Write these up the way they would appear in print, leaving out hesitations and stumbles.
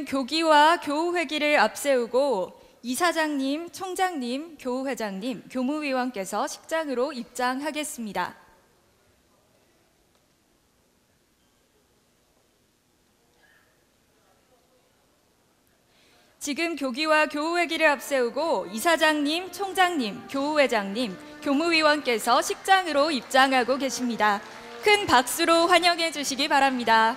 지금 교기와 교우회기를 앞세우고 이사장님, 총장님, 교우회장님, 교무위원께서 식장으로 입장하겠습니다. 지금 교기와 교우회기를 앞세우고 이사장님, 총장님, 교우회장님, 교무위원께서 식장으로 입장하고 계십니다. 큰 박수로 환영해 주시기 바랍니다.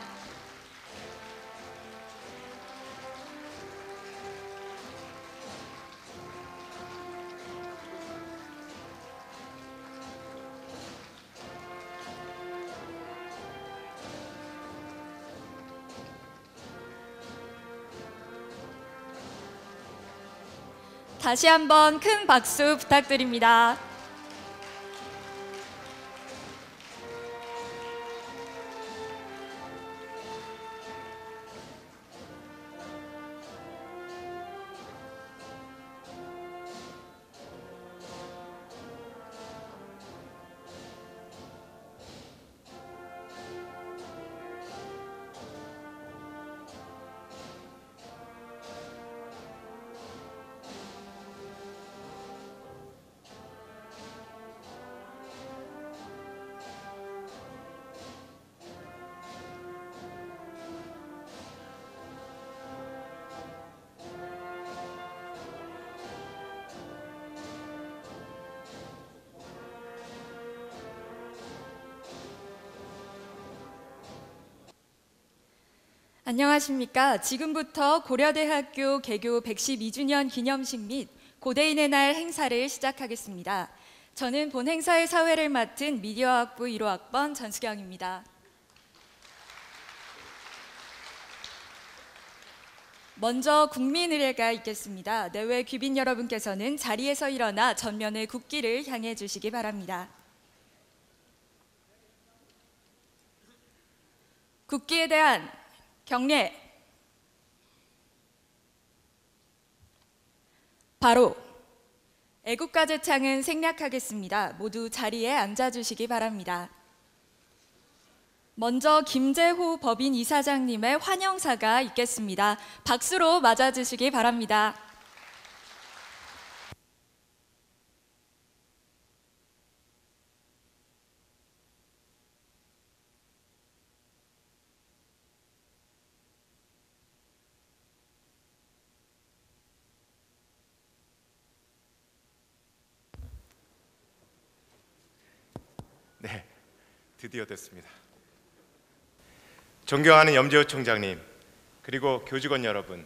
다시 한번 큰 박수 부탁드립니다. 안녕하십니까. 지금부터 고려대학교 개교 112주년 기념식 및 고대인의 날 행사를 시작하겠습니다. 저는 본 행사의 사회를 맡은 미디어학부 1호학번 전수경입니다. 먼저 국민의례가 있겠습니다. 내외 귀빈 여러분께서는 자리에서 일어나 전면의 국기를 향해 주시기 바랍니다. 국기에 대한 경례. 바로 애국가 제창은 생략하겠습니다. 모두 자리에 앉아주시기 바랍니다. 먼저 김재호 법인 이사장님의 환영사가 있겠습니다. 박수로 맞아주시기 바랍니다. 네, 드디어 됐습니다. 존경하는 염재호 총장님, 그리고 교직원 여러분,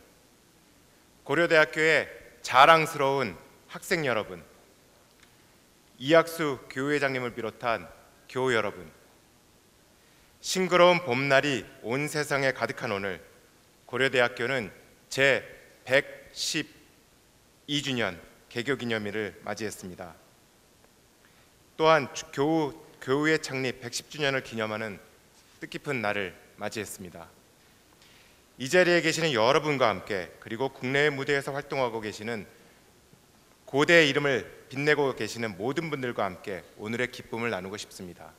고려대학교의 자랑스러운 학생 여러분, 이학수 교우회장님을 비롯한 교우 여러분, 싱그러운 봄날이 온 세상에 가득한 오늘, 고려대학교는 제 112주년 개교기념일을 맞이했습니다. 또한 교우의 창립 110주년을 기념하는 뜻깊은 날을 맞이했습니다. 이 자리에 계시는 여러분과 함께, 그리고 국내의 무대에서 활동하고 계시는 고대의 이름을 빛내고 계시는 모든 분들과 함께 오늘의 기쁨을 나누고 싶습니다.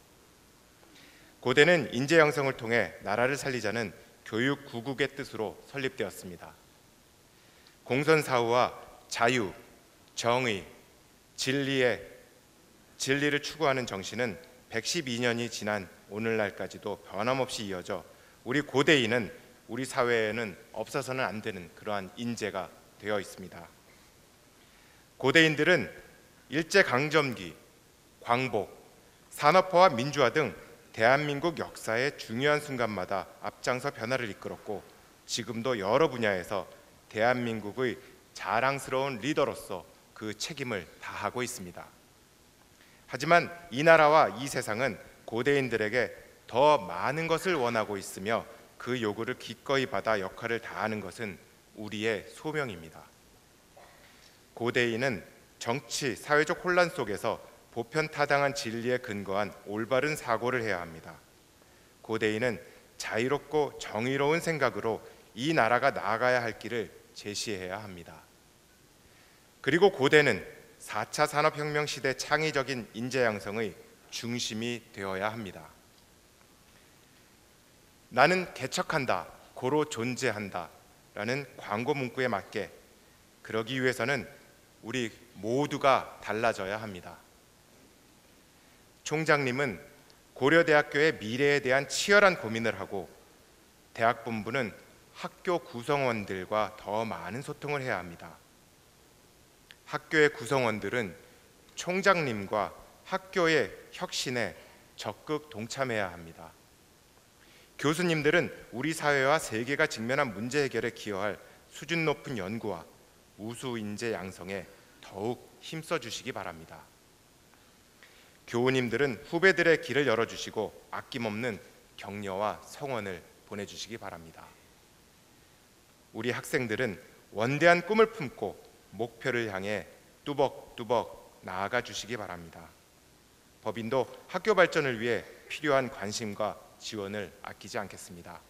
고대는 인재 양성을 통해 나라를 살리자는 교육 구국의 뜻으로 설립되었습니다. 공선사후와 자유, 정의, 진리를 추구하는 정신은 112년이 지난 오늘날까지도 변함없이 이어져 우리 고대인은 우리 사회에는 없어서는 안 되는 그러한 인재가 되어 있습니다. 고대인들은 일제강점기, 광복, 산업화와 민주화 등 대한민국 역사의 중요한 순간마다 앞장서 변화를 이끌었고, 지금도 여러 분야에서 대한민국의 자랑스러운 리더로서 그 책임을 다하고 있습니다. 하지만 이 나라와 이 세상은 고대인들에게 더 많은 것을 원하고 있으며 그 요구를 기꺼이 받아 역할을 다하는 것은 우리의 소명입니다. 고대인은 정치, 사회적 혼란 속에서 보편타당한 진리에 근거한 올바른 사고를 해야 합니다. 고대인은 자유롭고 정의로운 생각으로 이 나라가 나아가야 할 길을 제시해야 합니다. 그리고 고대는 4차 산업혁명 시대 창의적인 인재 양성의 중심이 되어야 합니다. 나는 개척한다, 고로 존재한다, 라는 광고 문구에 맞게 그러기 위해서는 우리 모두가 달라져야 합니다. 총장님은 고려대학교의 미래에 대한 치열한 고민을 하고 대학 본부는 학교 구성원들과 더 많은 소통을 해야 합니다. 학교의 구성원들은 총장님과 학교의 혁신에 적극 동참해야 합니다. 교수님들은 우리 사회와 세계가 직면한 문제 해결에 기여할 수준 높은 연구와 우수 인재 양성에 더욱 힘써 주시기 바랍니다. 교우님들은 후배들의 길을 열어주시고 아낌없는 격려와 성원을 보내주시기 바랍니다. 우리 학생들은 원대한 꿈을 품고 목표를 향해 뚜벅뚜벅 나아가 주시기 바랍니다. 법인도 학교 발전을 위해 필요한 관심과 지원을 아끼지 않겠습니다.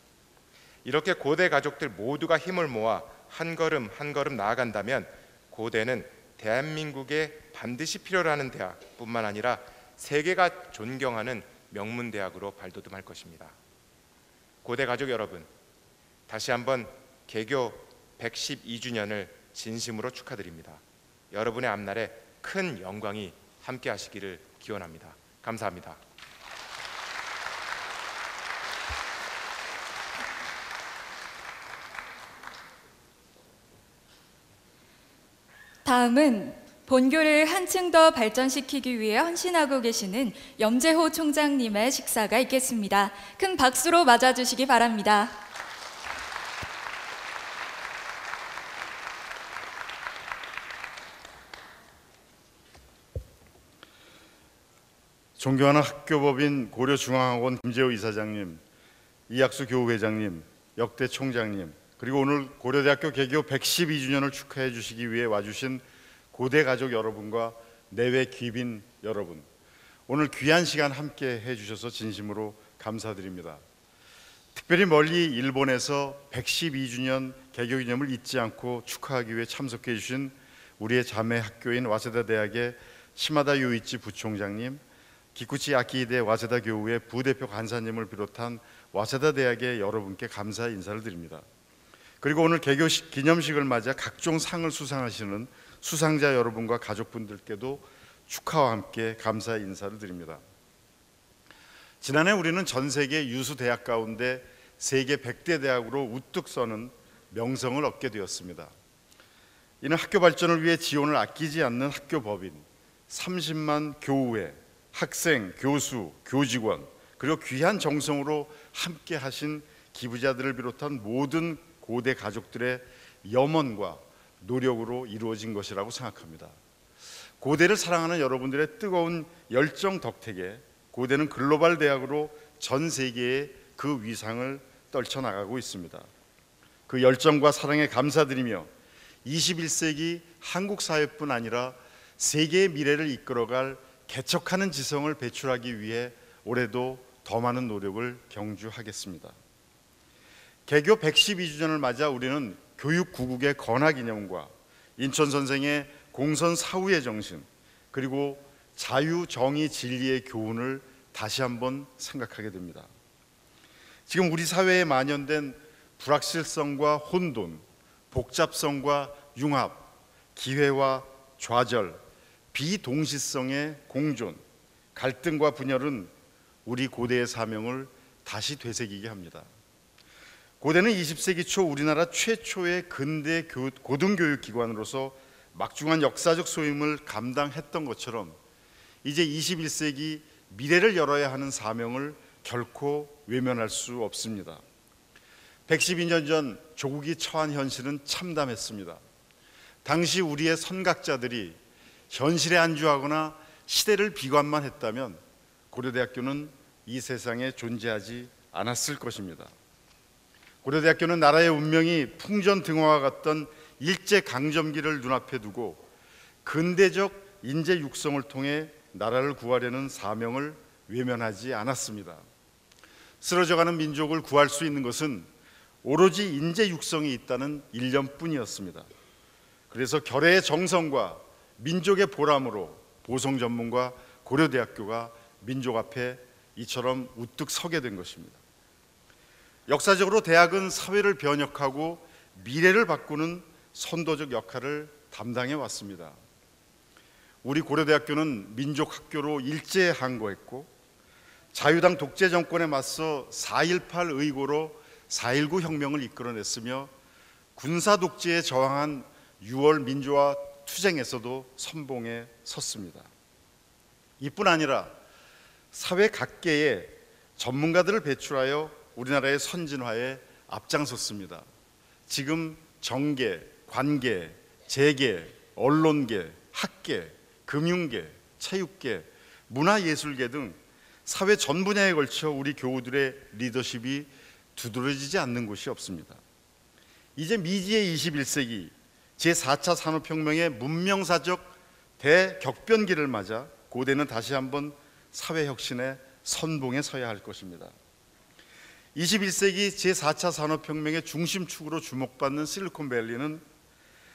이렇게 고대 가족들 모두가 힘을 모아 한 걸음 한 걸음 나아간다면 고대는 대한민국에 반드시 필요로 하는 대학뿐만 아니라 세계가 존경하는 명문대학으로 발돋움할 것입니다. 고대 가족 여러분, 다시 한번 개교 112주년을 진심으로 축하드립니다. 여러분의 앞날에 큰 영광이 함께 하시기를 기원합니다. 감사합니다. 다음은 본교를 한층 더 발전시키기 위해 헌신하고 계시는 염재호 총장님의 식사가 있겠습니다. 큰 박수로 맞아주시기 바랍니다. 존경하는 학교법인 고려중앙학원 김재호 이사장님, 이학수 교우회장님, 역대 총장님, 그리고 오늘 고려대학교 개교 112주년을 축하해 주시기 위해 와주신 고대 가족 여러분과 내외 귀빈 여러분, 오늘 귀한 시간 함께 해주셔서 진심으로 감사드립니다. 특별히 멀리 일본에서 112주년 개교기념을 잊지 않고 축하하기 위해 참석해 주신 우리의 자매 학교인 와세다 대학의 시마다 요이치 부총장님, 기쿠치 아키히데 와세다 교우의 부대표 간사님을 비롯한 와세다 대학의 여러분께 감사 인사를 드립니다. 그리고 오늘 개교 기념식을 맞아 각종 상을 수상하시는 수상자 여러분과 가족분들께도 축하와 함께 감사 인사를 드립니다. 지난해 우리는 전 세계 유수 대학 가운데 세계 100대 대학으로 우뚝 서는 명성을 얻게 되었습니다. 이는 학교 발전을 위해 지원을 아끼지 않는 학교법인, 30만 교우회, 학생, 교수, 교직원, 그리고 귀한 정성으로 함께 하신 기부자들을 비롯한 모든 고대 가족들의 염원과 노력으로 이루어진 것이라고 생각합니다. 고대를 사랑하는 여러분들의 뜨거운 열정 덕택에 고대는 글로벌 대학으로 전 세계에 그 위상을 떨쳐나가고 있습니다. 그 열정과 사랑에 감사드리며 21세기 한국 사회뿐 아니라 세계의 미래를 이끌어갈 개척하는 지성을 배출하기 위해 올해도 더 많은 노력을 경주하겠습니다. 개교 112주년을 맞아 우리는 교육구국의 건화기념과 인천 선생의 공선 사후의 정신, 그리고 자유, 정의, 진리의 교훈을 다시 한번 생각하게 됩니다. 지금 우리 사회에 만연된 불확실성과 혼돈, 복잡성과 융합, 기회와 좌절, 비동시성의 공존, 갈등과 분열은 우리 고대의 사명을 다시 되새기게 합니다. 고대는 20세기 초 우리나라 최초의 근대 고등교육기관으로서 막중한 역사적 소임을 감당했던 것처럼 이제 21세기 미래를 열어야 하는 사명을 결코 외면할 수 없습니다. 112년 전 조국이 처한 현실은 참담했습니다. 당시 우리의 선각자들이 현실에 안주하거나 시대를 비관만 했다면 고려대학교는 이 세상에 존재하지 않았을 것입니다. 고려대학교는 나라의 운명이 풍전등화와 같던 일제강점기를 눈앞에 두고 근대적 인재 육성을 통해 나라를 구하려는 사명을 외면하지 않았습니다. 쓰러져가는 민족을 구할 수 있는 것은 오로지 인재 육성이 있다는 일념뿐이었습니다. 그래서 결의의 정성과 민족의 보람으로 보성 전문과 고려대학교가 민족 앞에 이처럼 우뚝 서게 된 것입니다. 역사적으로 대학은 사회를 변혁하고 미래를 바꾸는 선도적 역할을 담당해 왔습니다. 우리 고려대학교는 민족학교로 일제에 항거했고 자유당 독재 정권에 맞서 4.18 의고로 4.19 혁명을 이끌어냈으며 군사 독재에 저항한 6월 민주화 투쟁에서도 선봉에 섰습니다. 이뿐 아니라 사회 각계에 전문가들을 배출하여 우리나라의 선진화에 앞장섰습니다. 지금 정계, 관계, 재계, 언론계, 학계, 금융계, 체육계, 문화예술계 등 사회 전 분야에 걸쳐 우리 교우들의 리더십이 두드러지지 않는 곳이 없습니다. 이제 미지의 21세기 제4차 산업혁명의 문명사적 대격변기를 맞아 고대는 다시 한번 사회혁신의 선봉에 서야 할 것입니다. 21세기 제4차 산업혁명의 중심축으로 주목받는 실리콘밸리는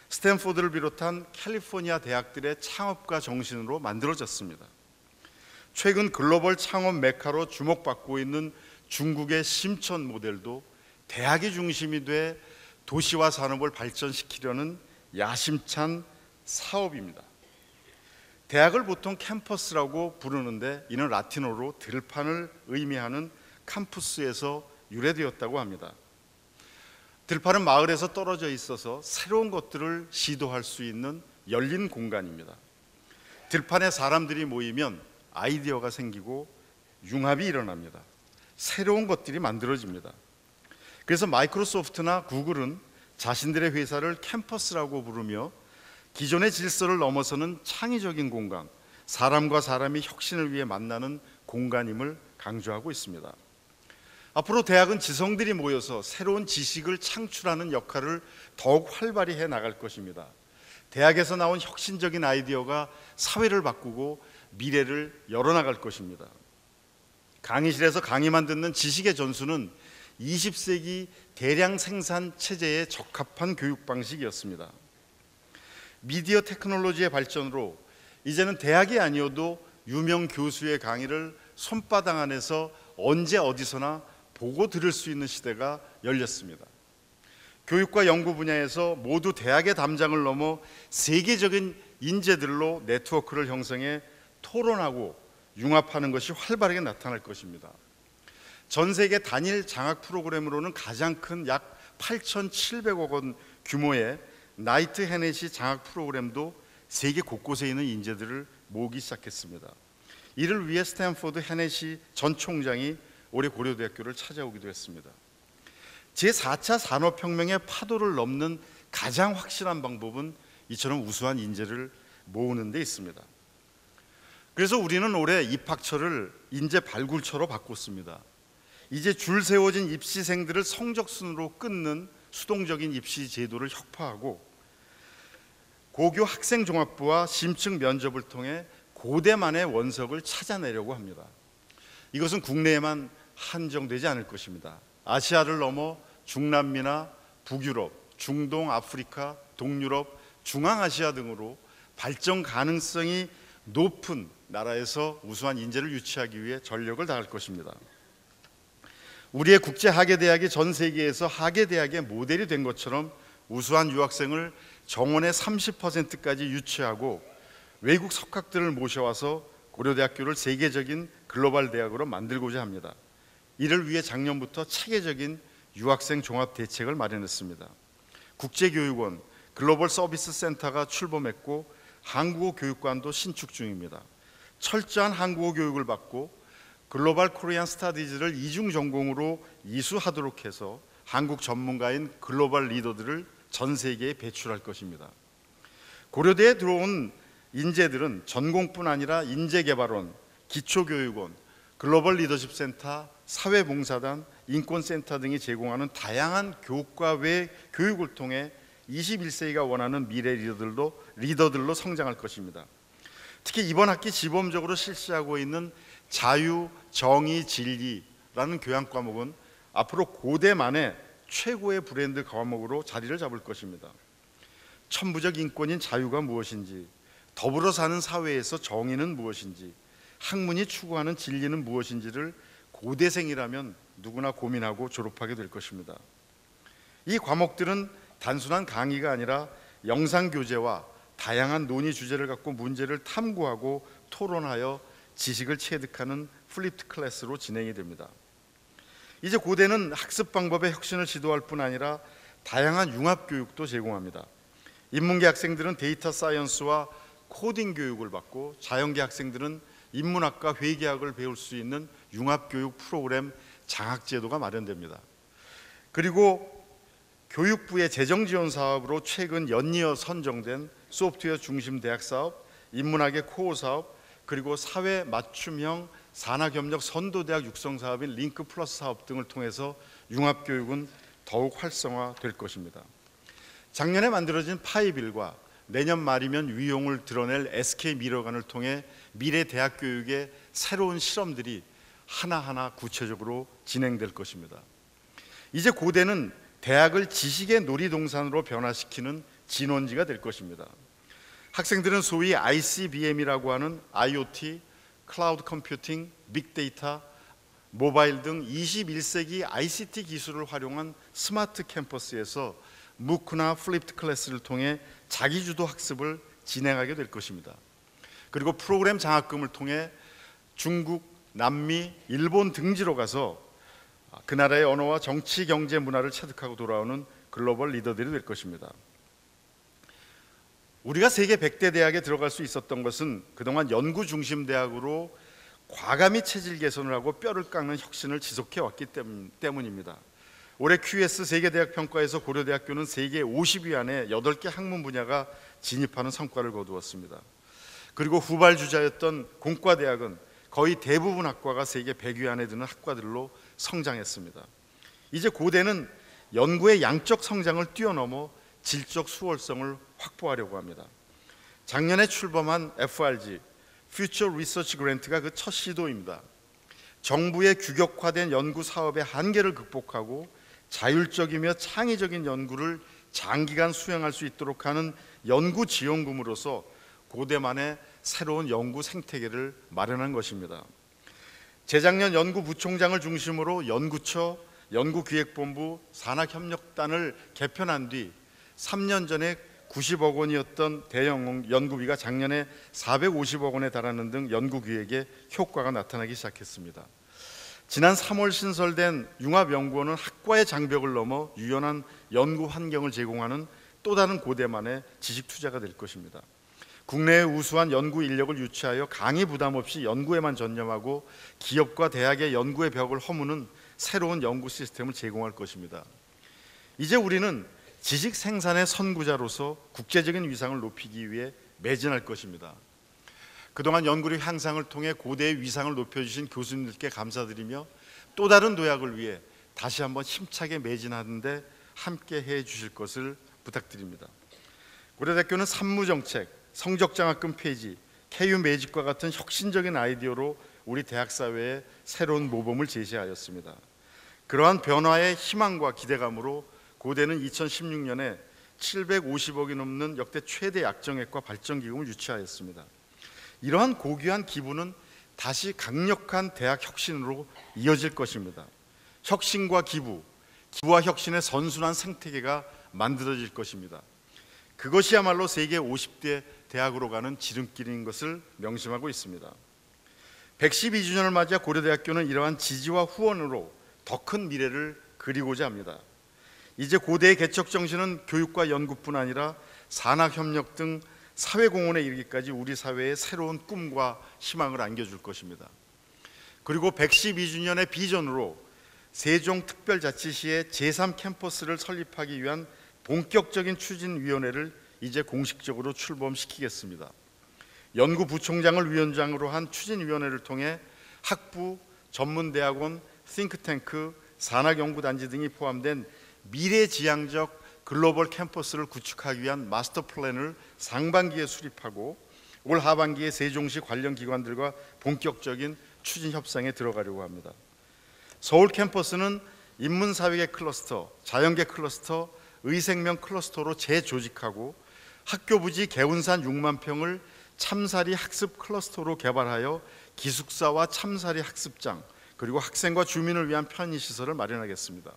스탠포드를 비롯한 캘리포니아 대학들의 창업가 정신으로 만들어졌습니다. 최근 글로벌 창업 메카로 주목받고 있는 중국의 심천 모델도 대학이 중심이 돼 도시와 산업을 발전시키려는 야심찬 사업입니다. 대학을 보통 캠퍼스라고 부르는데 이는 라틴어로 들판을 의미하는 캠푸스에서 유래되었다고 합니다. 들판은 마을에서 떨어져 있어서 새로운 것들을 시도할 수 있는 열린 공간입니다. 들판에 사람들이 모이면 아이디어가 생기고 융합이 일어납니다. 새로운 것들이 만들어집니다. 그래서 마이크로소프트나 구글은 자신들의 회사를 캠퍼스라고 부르며 기존의 질서를 넘어서는 창의적인 공간, 사람과 사람이 혁신을 위해 만나는 공간임을 강조하고 있습니다. 앞으로 대학은 지성들이 모여서 새로운 지식을 창출하는 역할을 더욱 활발히 해 나갈 것입니다. 대학에서 나온 혁신적인 아이디어가 사회를 바꾸고 미래를 열어나갈 것입니다. 강의실에서 강의만 듣는 지식의 전수는 20세기 대량 생산 체제에 적합한 교육 방식이었습니다. 미디어 테크놀로지의 발전으로 이제는 대학이 아니어도 유명 교수의 강의를 손바닥 안에서 언제 어디서나 보고 들을 수 있는 시대가 열렸습니다. 교육과 연구 분야에서 모두 대학의 담장을 넘어 세계적인 인재들로 네트워크를 형성해 토론하고 융합하는 것이 활발하게 나타날 것입니다. 전 세계 단일 장학 프로그램으로는 가장 큰 약 8,700억 원 규모의 나이트 헤넷이 장학 프로그램도 세계 곳곳에 있는 인재들을 모으기 시작했습니다. 이를 위해 스탠포드 헤넷이 전 총장이 올해 고려대학교를 찾아오기도 했습니다. 제4차 산업혁명의 파도를 넘는 가장 확실한 방법은 이처럼 우수한 인재를 모으는 데 있습니다. 그래서 우리는 올해 입학처를 인재 발굴처로 바꿨습니다. 이제 줄 세워진 입시생들을 성적순으로 끊는 수동적인 입시 제도를 혁파하고 고교 학생종합부와 심층 면접을 통해 고대만의 원석을 찾아내려고 합니다. 이것은 국내에만 한정되지 않을 것입니다. 아시아를 넘어 중남미나 북유럽, 중동, 아프리카, 동유럽, 중앙아시아 등으로 발전 가능성이 높은 나라에서 우수한 인재를 유치하기 위해 전력을 다할 것입니다. 우리의 국제학예대학이 전 세계에서 학예대학의 모델이 된 것처럼 우수한 유학생을 정원의 30%까지 유치하고 외국 석학들을 모셔와서 고려대학교를 세계적인 글로벌 대학으로 만들고자 합니다. 이를 위해 작년부터 체계적인 유학생 종합 대책을 마련했습니다. 국제교육원, 글로벌 서비스 센터가 출범했고 한국어 교육관도 신축 중입니다. 철저한 한국어 교육을 받고 글로벌 코리안 스타디즈를 이중 전공으로 이수하도록 해서 한국 전문가인 글로벌 리더들을 전 세계에 배출할 것입니다. 고려대에 들어온 인재들은 전공뿐 아니라 인재개발원, 기초교육원, 글로벌 리더십 센터, 사회봉사단, 인권센터 등이 제공하는 다양한 교육과 외 교육을 통해 21세기가 원하는 미래 리더들로 성장할 것입니다. 특히 이번 학기 시범적으로 실시하고 있는 자유, 정의, 진리라는 교양 과목은 앞으로 고대만의 최고의 브랜드 과목으로 자리를 잡을 것입니다. 천부적 인권인 자유가 무엇인지, 더불어 사는 사회에서 정의는 무엇인지, 학문이 추구하는 진리는 무엇인지를 고대생이라면 누구나 고민하고 졸업하게 될 것입니다. 이 과목들은 단순한 강의가 아니라 영상 교재와 다양한 논의 주제를 갖고 문제를 탐구하고 토론하여 지식을 체득하는 플립드 클래스로 진행이 됩니다. 이제 고대는 학습 방법의 혁신을 지도할 뿐 아니라 다양한 융합 교육도 제공합니다. 인문계 학생들은 데이터 사이언스와 코딩 교육을 받고 자연계 학생들은 인문학과 회계학을 배울 수 있는 융합 교육 프로그램 장학 제도가 마련됩니다. 그리고 교육부의 재정 지원 사업으로 최근 연이어 선정된 소프트웨어 중심 대학 사업, 인문학의 코어 사업, 그리고 사회 맞춤형 산학협력 선도대학 육성 사업인 링크 플러스 사업 등을 통해서 융합 교육은 더욱 활성화될 것입니다. 작년에 만들어진 파이빌과 내년 말이면 위용을 드러낼 SK 미러관을 통해 미래 대학 교육의 새로운 실험들이 하나하나 구체적으로 진행될 것입니다. 이제 고대는 대학을 지식의 놀이동산으로 변화시키는 진원지가 될 것입니다. 학생들은 소위 ICBM이라고 하는 IoT, 클라우드 컴퓨팅, 빅데이터, 모바일 등 21세기 ICT 기술을 활용한 스마트 캠퍼스에서 무크나 플립드 클래스를 통해 자기주도 학습을 진행하게 될 것입니다. 그리고 프로그램 장학금을 통해 중국, 남미, 일본 등지로 가서 그 나라의 언어와 정치, 경제, 문화를 체득하고 돌아오는 글로벌 리더들이 될 것입니다. 우리가 세계 100대 대학에 들어갈 수 있었던 것은 그동안 연구 중심 대학으로 과감히 체질 개선을 하고 뼈를 깎는 혁신을 지속해 왔기 때문입니다. 올해 QS 세계대학 평가에서 고려대학교는 세계 50위 안에 8개 학문 분야가 진입하는 성과를 거두었습니다. 그리고 후발주자였던 공과대학은 거의 대부분 학과가 세계 100위 안에 드는 학과들로 성장했습니다. 이제 고대는 연구의 양적 성장을 뛰어넘어 질적 수월성을 확보하려고 합니다. 작년에 출범한 FRG, Future Research Grant가 그 첫 시도입니다. 정부의 규격화된 연구 사업의 한계를 극복하고 자율적이며 창의적인 연구를 장기간 수행할 수 있도록 하는 연구 지원금으로서 고대만의 새로운 연구 생태계를 마련한 것입니다. 재작년 연구부총장을 중심으로 연구처, 연구기획본부, 산학협력단을 개편한 뒤 3년 전에 90억 원이었던 대형 연구비가 작년에 450억 원에 달하는 등 연구기획에 효과가 나타나기 시작했습니다. 지난 3월 신설된 융합연구원은 학과의 장벽을 넘어 유연한 연구 환경을 제공하는 또 다른 고대만의 지식 투자가 될 것입니다. 국내의 우수한 연구 인력을 유치하여 강의 부담 없이 연구에만 전념하고 기업과 대학의 연구의 벽을 허무는 새로운 연구 시스템을 제공할 것입니다. 이제 우리는 지식 생산의 선구자로서 국제적인 위상을 높이기 위해 매진할 것입니다. 그동안 연구력 향상을 통해 고대의 위상을 높여주신 교수님들께 감사드리며 또 다른 도약을 위해 다시 한번 힘차게 매진하는데 함께 해주실 것을 부탁드립니다. 고려대학교는 산무정책, 성적장학금 폐지, KU 매직과 같은 혁신적인 아이디어로 우리 대학 사회에 새로운 모범을 제시하였습니다. 그러한 변화의 희망과 기대감으로 고대는 2016년에 750억이 넘는 역대 최대 약정액과 발전기금을 유치하였습니다. 이러한 고귀한 기부는 다시 강력한 대학 혁신으로 이어질 것입니다. 혁신과 기부와 혁신의 선순환 생태계가 만들어질 것입니다. 그것이야말로 세계 50대 대학으로 가는 지름길인 것을 명심하고 있습니다. 112주년을 맞아 고려대학교는 이러한 지지와 후원으로 더 큰 미래를 그리고자 합니다. 이제 고대의 개척 정신은 교육과 연구뿐 아니라 산학협력 등 사회공헌에 이르기까지 우리 사회에 새로운 꿈과 희망을 안겨줄 것입니다. 그리고 112주년의 비전으로 세종특별자치시의 제3캠퍼스를 설립하기 위한 본격적인 추진위원회를 이제 공식적으로 출범시키겠습니다. 연구부총장을 위원장으로 한 추진위원회를 통해 학부, 전문대학원, 싱크탱크, 산학연구단지 등이 포함된 미래지향적 글로벌 캠퍼스를 구축하기 위한 마스터 플랜을 상반기에 수립하고 올 하반기에 세종시 관련 기관들과 본격적인 추진 협상에 들어가려고 합니다. 서울 캠퍼스는 인문사회계 클러스터, 자연계 클러스터, 의생명 클러스터로 재조직하고 학교 부지 개운산 6만 평을 참사리 학습 클러스터로 개발하여 기숙사와 참사리 학습장 그리고 학생과 주민을 위한 편의시설을 마련하겠습니다.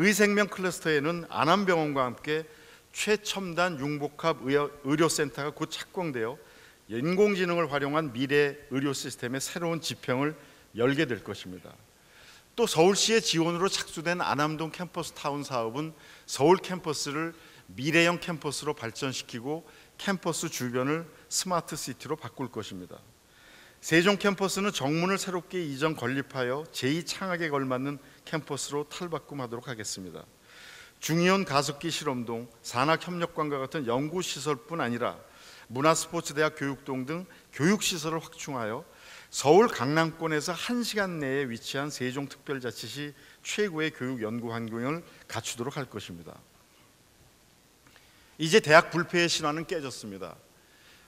의생명 클러스터에는 안암병원과 함께 최첨단 융복합 의료센터가 곧 착공되어 인공지능을 활용한 미래 의료 시스템의 새로운 지평을 열게 될 것입니다. 또 서울시의 지원으로 착수된 안암동 캠퍼스 타운 사업은 서울 캠퍼스를 미래형 캠퍼스로 발전시키고 캠퍼스 주변을 스마트 시티로 바꿀 것입니다. 세종 캠퍼스는 정문을 새롭게 이전 건립하여 제2창학에 걸맞는 캠퍼스로 탈바꿈하도록 하겠습니다. 중이온 가습기 실험동, 산학협력관과 같은 연구시설뿐 아니라 문화스포츠대학 교육동 등 교육시설을 확충하여 서울 강남권에서 1시간 내에 위치한 세종특별자치시 최고의 교육 연구 환경을 갖추도록 할 것입니다. 이제 대학 불패의 신화는 깨졌습니다.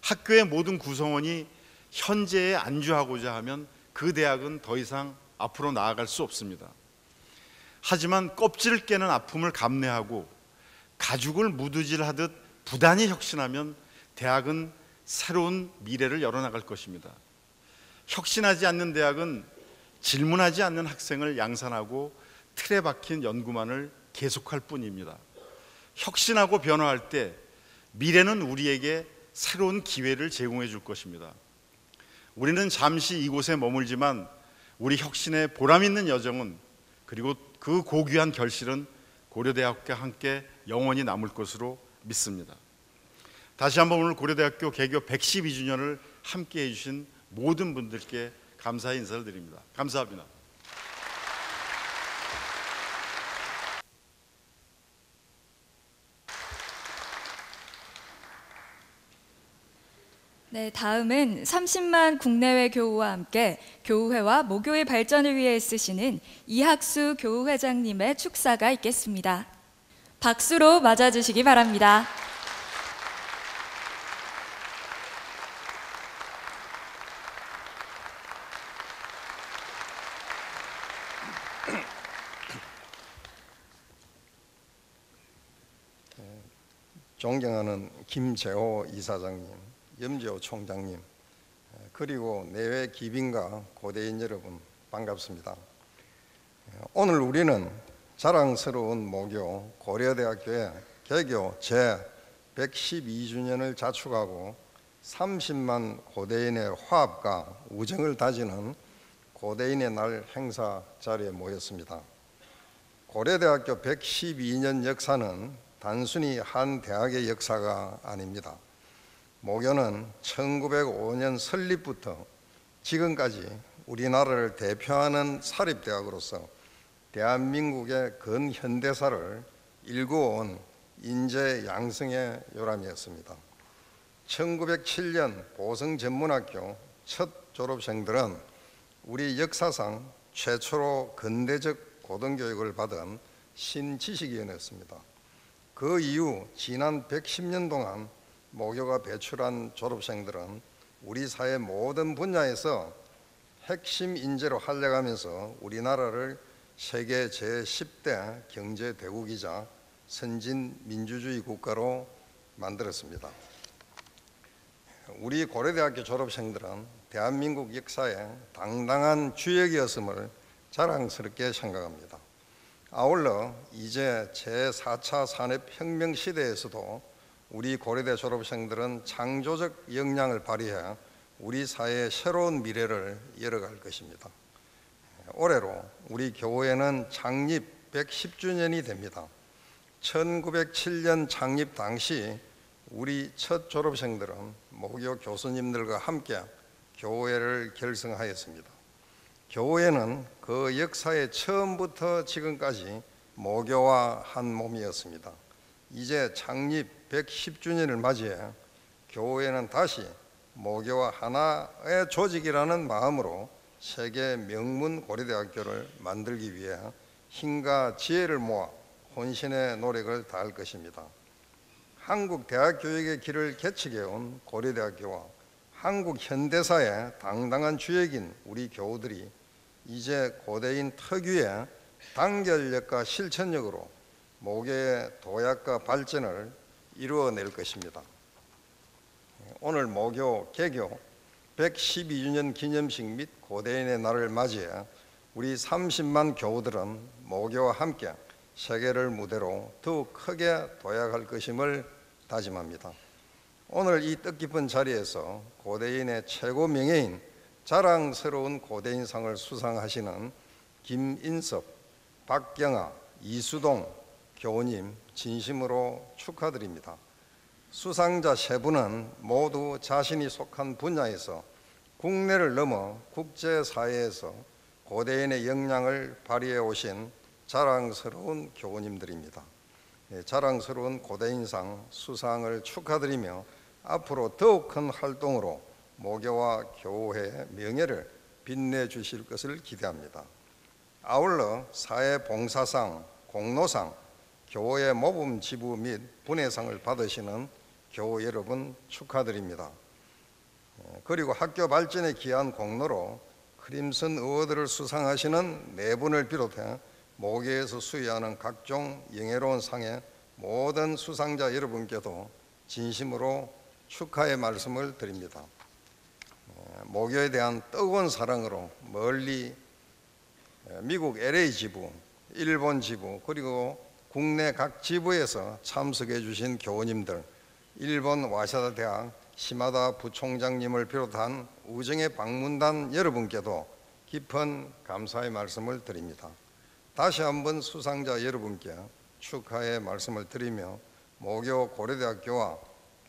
학교의 모든 구성원이 현재에 안주하고자 하면 그 대학은 더 이상 앞으로 나아갈 수 없습니다. 하지만 껍질을 깨는 아픔을 감내하고 가죽을 무드질하듯 부단히 혁신하면 대학은 새로운 미래를 열어나갈 것입니다. 혁신하지 않는 대학은 질문하지 않는 학생을 양산하고 틀에 박힌 연구만을 계속할 뿐입니다. 혁신하고 변화할 때 미래는 우리에게 새로운 기회를 제공해 줄 것입니다. 우리는 잠시 이곳에 머물지만 우리 혁신의 보람 있는 여정은, 그리고 그 고귀한 결실은 고려대학과 함께 영원히 남을 것으로 믿습니다. 다시 한번 오늘 고려대학교 개교 112주년을 함께 해주신 모든 분들께 감사의 인사를 드립니다. 감사합니다. 네, 다음은 30만 국내외 교우와 함께 교우회와 모교의 발전을 위해 애쓰시는 이학수 교우회장님의 축사가 있겠습니다. 박수로 맞아주시기 바랍니다. 존경하는 김재호 이사장님, 염재호 총장님, 그리고 내외 귀빈과 고대인 여러분, 반갑습니다. 오늘 우리는 자랑스러운 모교 고려대학교의 개교 제112주년을 자축하고 30만 고대인의 화합과 우정을 다지는 고대인의 날 행사 자리에 모였습니다. 고려대학교 112년 역사는 단순히 한 대학의 역사가 아닙니다. 모교는 1905년 설립부터 지금까지 우리나라를 대표하는 사립대학으로서 대한민국의 근현대사를 일구어온 인재 양성의 요람이었습니다. 1907년 보성전문학교 첫 졸업생들은 우리 역사상 최초로 근대적 고등교육을 받은 신지식인이었습니다. 그 이후 지난 110년 동안 모교가 배출한 졸업생들은 우리 사회 모든 분야에서 핵심 인재로 활약하면서 우리나라를 세계 제10대 경제대국이자 선진 민주주의 국가로 만들었습니다. 우리 고려대학교 졸업생들은 대한민국 역사에 당당한 주역이었음을 자랑스럽게 생각합니다. 아울러 이제 제4차 산업혁명 시대에서도 우리 고려대 졸업생들은 창조적 역량을 발휘해 우리 사회의 새로운 미래를 열어갈 것입니다. 올해로 우리 교회는 창립 110주년이 됩니다. 1907년 창립 당시 우리 첫 졸업생들은 모교 교수님들과 함께 교회를 결성하였습니다. 교회는 그 역사의 처음부터 지금까지 모교와 한 몸이었습니다. 이제 창립 110주년을 맞이해 교회는 다시 모교와 하나의 조직이라는 마음으로 세계 명문 고려대학교를 만들기 위해 힘과 지혜를 모아 혼신의 노력을 다할 것입니다. 한국 대학교육의 길을 개척해온 고려대학교와 한국 현대사의 당당한 주역인 우리 교우들이 이제 고대인 특유의 단결력과 실천력으로 모교의 도약과 발전을 이루어낼 것입니다. 오늘 모교 개교 112주년 기념식 및 고대인의 날을 맞이해 우리 30만 교우들은 모교와 함께 세계를 무대로 더욱 크게 도약할 것임을 다짐합니다. 오늘 이 뜻깊은 자리에서 고대인의 최고 명예인 자랑스러운 고대인상을 수상하시는 김인섭, 박경아, 이수동 교우님 진심으로 축하드립니다. 수상자 세 분은 모두 자신이 속한 분야에서 국내를 넘어 국제사회에서 고대인의 역량을 발휘해 오신 자랑스러운 교우님들입니다. 자랑스러운 고대인상 수상을 축하드리며 앞으로 더욱 큰 활동으로 모교와 교우의 명예를 빛내주실 것을 기대합니다. 아울러 사회봉사상, 공로상, 교우의 모범지부 및 분회상을 받으시는 교우 여러분 축하드립니다. 그리고 학교 발전에 기여한 공로로 크림슨 어워드를 수상하시는 네 분을 비롯해 모교에서 수여하는 각종 영예로운 상의 모든 수상자 여러분께도 진심으로 축하의 말씀을 드립니다. 모교에 대한 뜨거운 사랑으로 멀리 미국 LA 지부, 일본 지부, 그리고 국내 각 지부에서 참석해 주신 교우님들, 일본 와샤다 대학 시마다 부총장님을 비롯한 우정의 방문단 여러분께도 깊은 감사의 말씀을 드립니다. 다시 한번 수상자 여러분께 축하의 말씀을 드리며 모교 고려대학교와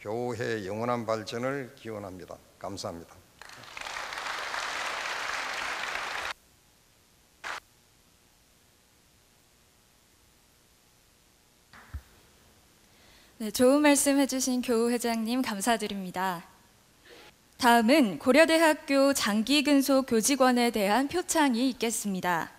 교우회의 영원한 발전을 기원합니다. 감사합니다. 네, 좋은 말씀 해주신 교우회장님 감사드립니다. 다음은 고려대학교 장기근속 교직원에 대한 표창이 있겠습니다.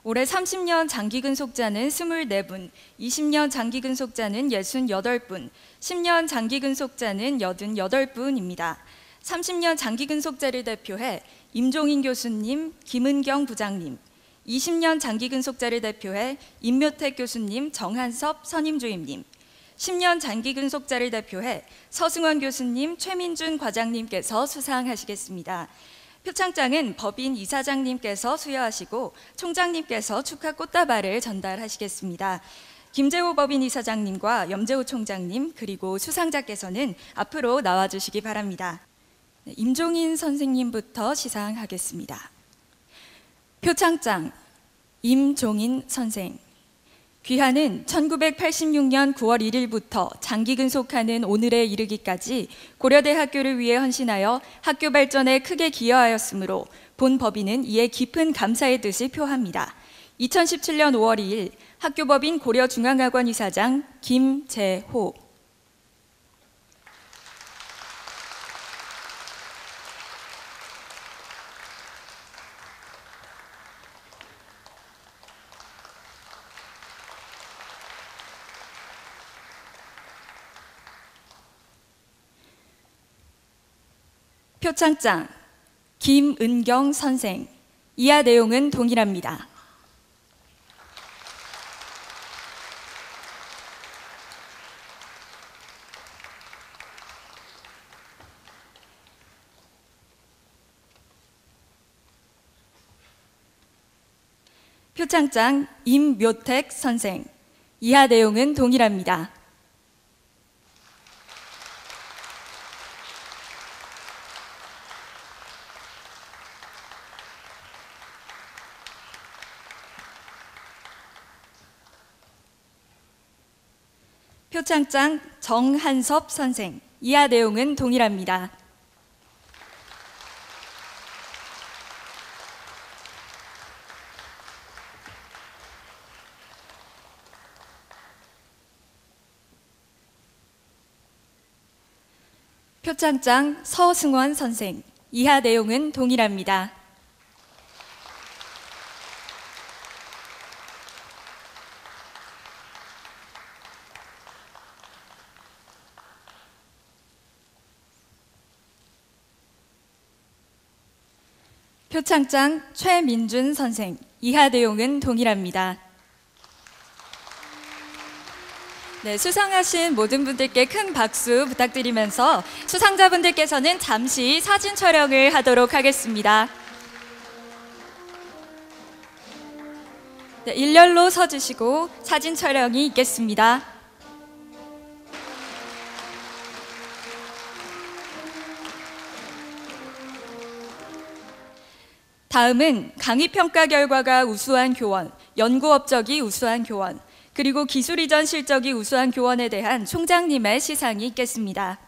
올해 30년 장기근속자는 24분, 20년 장기근속자는 68분, 10년 장기근속자는 88분입니다. 30년 장기근속자를 대표해 임종인 교수님, 김은경 부장님, 20년 장기근속자를 대표해 임묘택 교수님, 정한섭 선임주임님, 10년 장기근속자를 대표해 서승원 교수님, 최민준 과장님께서 수상하시겠습니다. 표창장은 법인 이사장님께서 수여하시고 총장님께서 축하 꽃다발을 전달하시겠습니다. 김재호 법인 이사장님과 염재호 총장님 그리고 수상자께서는 앞으로 나와주시기 바랍니다. 임종인 선생님부터 시상하겠습니다. 표창장 임종인 선생. 귀하는 1986년 9월 1일부터 장기근속하는 오늘에 이르기까지 고려대학교를 위해 헌신하여 학교 발전에 크게 기여하였으므로 본 법인은 이에 깊은 감사의 뜻을 표합니다. 2017년 5월 2일 학교법인 고려중앙학원 이사장 김재호. 표창장 김은경 선생. 이하 내용은 동일합니다. 표창장 임묘택 선생. 이하 내용은 동일합니다. 표창장 정한섭 선생. 이하 내용은 동일합니다. 표창장 서승원 선생. 이하 내용은 동일합니다. 표창장 최민준 선생. 이하 내용은 동일합니다. 네, 수상하신 모든 분들께 큰 박수 부탁드리면서 수상자분들께서는 잠시 사진 촬영을 하도록 하겠습니다. 네, 일렬로 서주시고 사진 촬영이 있겠습니다. 다음은 강의평가 결과가 우수한 교원, 연구 업적이 우수한 교원, 그리고 기술 이전 실적이 우수한 교원에 대한 총장님의 시상이 있겠습니다.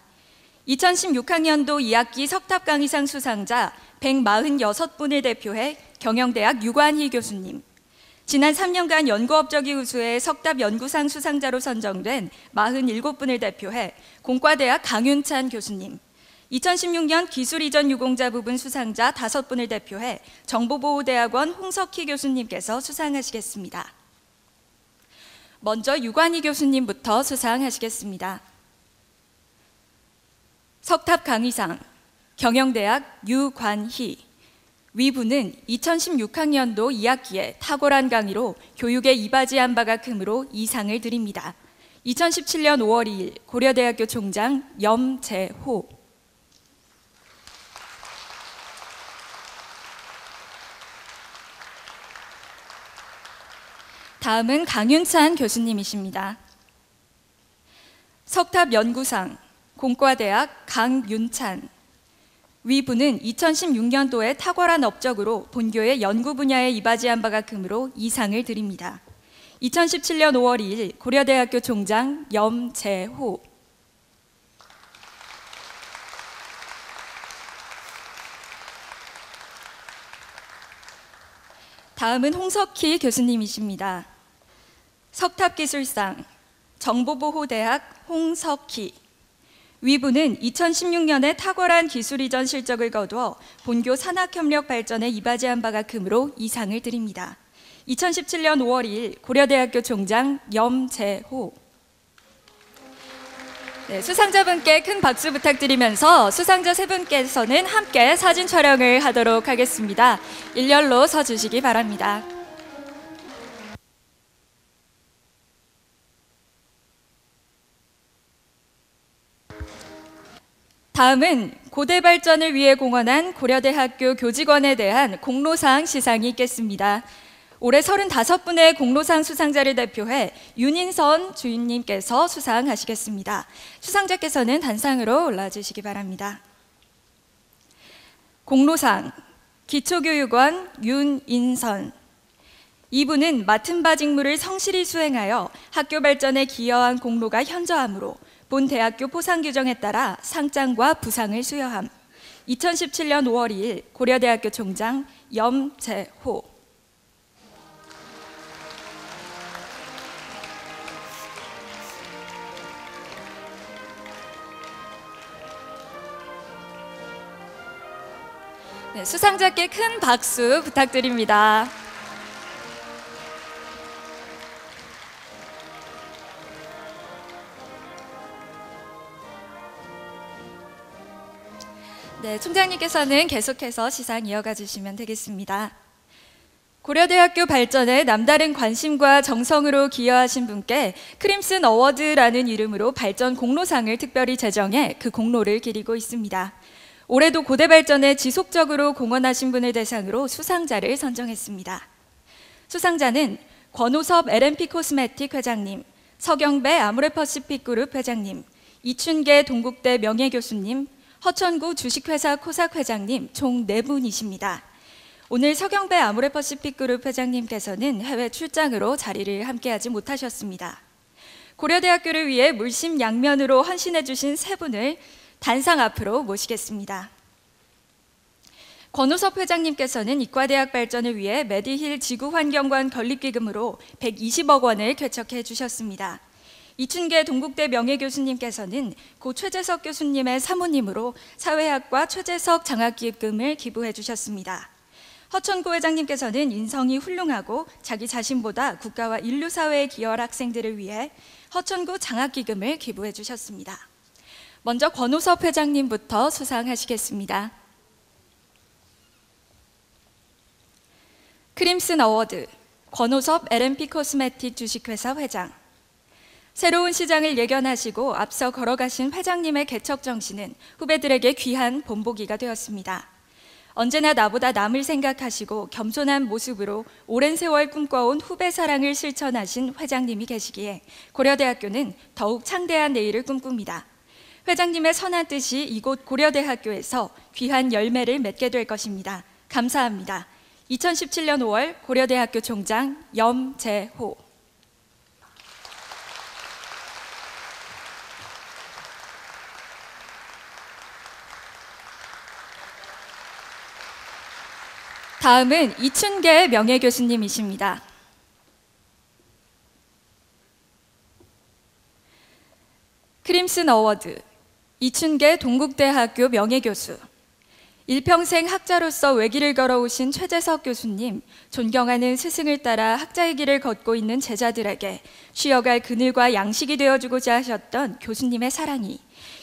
2016학년도 2학기 석탑 강의상 수상자 146분을 대표해 경영대학 유관희 교수님, 지난 3년간 연구 업적이 우수해 석탑 연구상 수상자로 선정된 47분을 대표해 공과대학 강윤찬 교수님, 2016년 기술 이전 유공자 부분 수상자 5분을 대표해 정보보호대학원 홍석희 교수님께서 수상하시겠습니다. 먼저 유관희 교수님부터 수상하시겠습니다. 석탑 강의상 경영대학 유관희, 위부는 2016학년도 2학기에 탁월한 강의로 교육에 이바지한 바가 크므로 이상을 드립니다. 2017년 5월 2일 고려대학교 총장 염재호. 다음은 강윤찬 교수님이십니다. 석탑 연구상 공과대학 강윤찬, 위부는 2016년도에 탁월한 업적으로 본교의 연구 분야에 이바지한 바가 크므로 이상을 드립니다. 2017년 5월 2일 고려대학교 총장 염재호. 다음은 홍석희 교수님이십니다. 석탑기술상 정보보호대학 홍석희, 위부는 2016년에 탁월한 기술 이전 실적을 거두어 본교 산학협력 발전에 이바지한 바가 크므로 이상을 드립니다. 2017년 5월 2일 고려대학교 총장 염재호. 네, 수상자분께 큰 박수 부탁드리면서 수상자 세 분께서는 함께 사진 촬영을 하도록 하겠습니다. 일렬로 서주시기 바랍니다. 다음은 고대 발전을 위해 공헌한 고려대학교 교직원에 대한 공로상 시상이 있겠습니다. 올해 35분의 공로상 수상자를 대표해 윤인선 주임님께서 수상하시겠습니다. 수상자께서는 단상으로 올라주시기 바랍니다. 공로상 기초교육원 윤인선, 이분은 맡은 바 직무를 성실히 수행하여 학교 발전에 기여한 공로가 현저하므로 본 대학교 포상 규정에 따라 상장과 부상을 수여함. 2017년 5월 2일 고려대학교 총장 염재호. 네, 수상자께 큰 박수 부탁드립니다. 네, 총장님께서는 계속해서 시상 이어가 주시면 되겠습니다. 고려대학교 발전에 남다른 관심과 정성으로 기여하신 분께 크림슨 어워드라는 이름으로 발전 공로상을 특별히 제정해 그 공로를 기리고 있습니다. 올해도 고대 발전에 지속적으로 공헌하신 분을 대상으로 수상자를 선정했습니다. 수상자는 권호섭 L&P 코스메틱 회장님, 서경배 아모레퍼시픽 그룹 회장님, 이춘계 동국대 명예교수님, 허천구 주식회사 코삭 회장님 총 4분이십니다. 오늘 서경배 아모레퍼시픽 그룹 회장님께서는 해외 출장으로 자리를 함께하지 못하셨습니다. 고려대학교를 위해 물심양면으로 헌신해 주신 세 분을 단상 앞으로 모시겠습니다. 권호섭 회장님께서는 이과대학 발전을 위해 메디힐 지구환경관 건립기금으로 120억 원을 개척해 주셨습니다. 이춘계 동국대 명예교수님께서는 고 최재석 교수님의 사모님으로 사회학과 최재석 장학기금을 기부해 주셨습니다. 허천구 회장님께서는 인성이 훌륭하고 자기 자신보다 국가와 인류사회에 기여할 학생들을 위해 허천구 장학기금을 기부해 주셨습니다. 먼저 권호섭 회장님부터 수상하시겠습니다. 크림슨 어워드 권호섭 L&P 코스메틱 주식회사 회장. 새로운 시장을 예견하시고 앞서 걸어가신 회장님의 개척 정신은 후배들에게 귀한 본보기가 되었습니다. 언제나 나보다 남을 생각하시고 겸손한 모습으로 오랜 세월 꿈꿔온 후배 사랑을 실천하신 회장님이 계시기에 고려대학교는 더욱 창대한 내일을 꿈꿉니다. 회장님의 선한 뜻이 이곳 고려대학교에서 귀한 열매를 맺게 될 것입니다. 감사합니다. 2017년 5월 고려대학교 총장 염재호. 다음은 이춘계 명예교수님이십니다. 크림슨 어워드, 이춘계 동국대학교 명예교수, 일평생 학자로서 외길을 걸어오신 최재석 교수님, 존경하는 스승을 따라 학자의 길을 걷고 있는 제자들에게 쉬어갈 그늘과 양식이 되어주고자 하셨던 교수님의 사랑이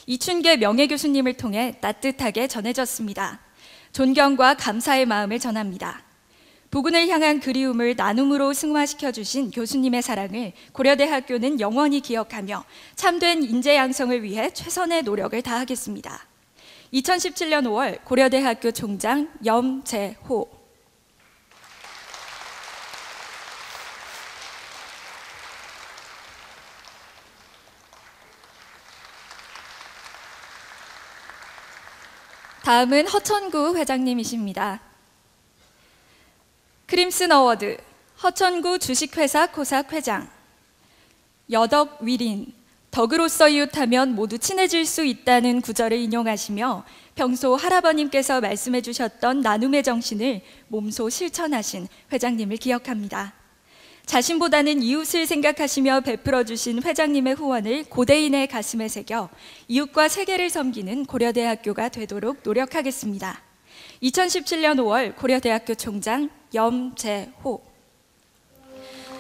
이춘계 명예교수님을 통해 따뜻하게 전해졌습니다. 존경과 감사의 마음을 전합니다. 부군을 향한 그리움을 나눔으로 승화시켜 주신 교수님의 사랑을 고려대학교는 영원히 기억하며 참된 인재 양성을 위해 최선의 노력을 다하겠습니다. 2017년 5월 고려대학교 총장 염재호. 다음은 허천구 회장님이십니다. 크림슨 어워드, 허천구 주식회사 코삭 회장. 여덕 위린, 덕으로서 이웃하면 모두 친해질 수 있다는 구절을 인용하시며 평소 할아버님께서 말씀해 주셨던 나눔의 정신을 몸소 실천하신 회장님을 기억합니다. 자신보다는 이웃을 생각하시며 베풀어 주신 회장님의 후원을 고대인의 가슴에 새겨 이웃과 세계를 섬기는 고려대학교가 되도록 노력하겠습니다. 2017년 5월 고려대학교 총장 염재호.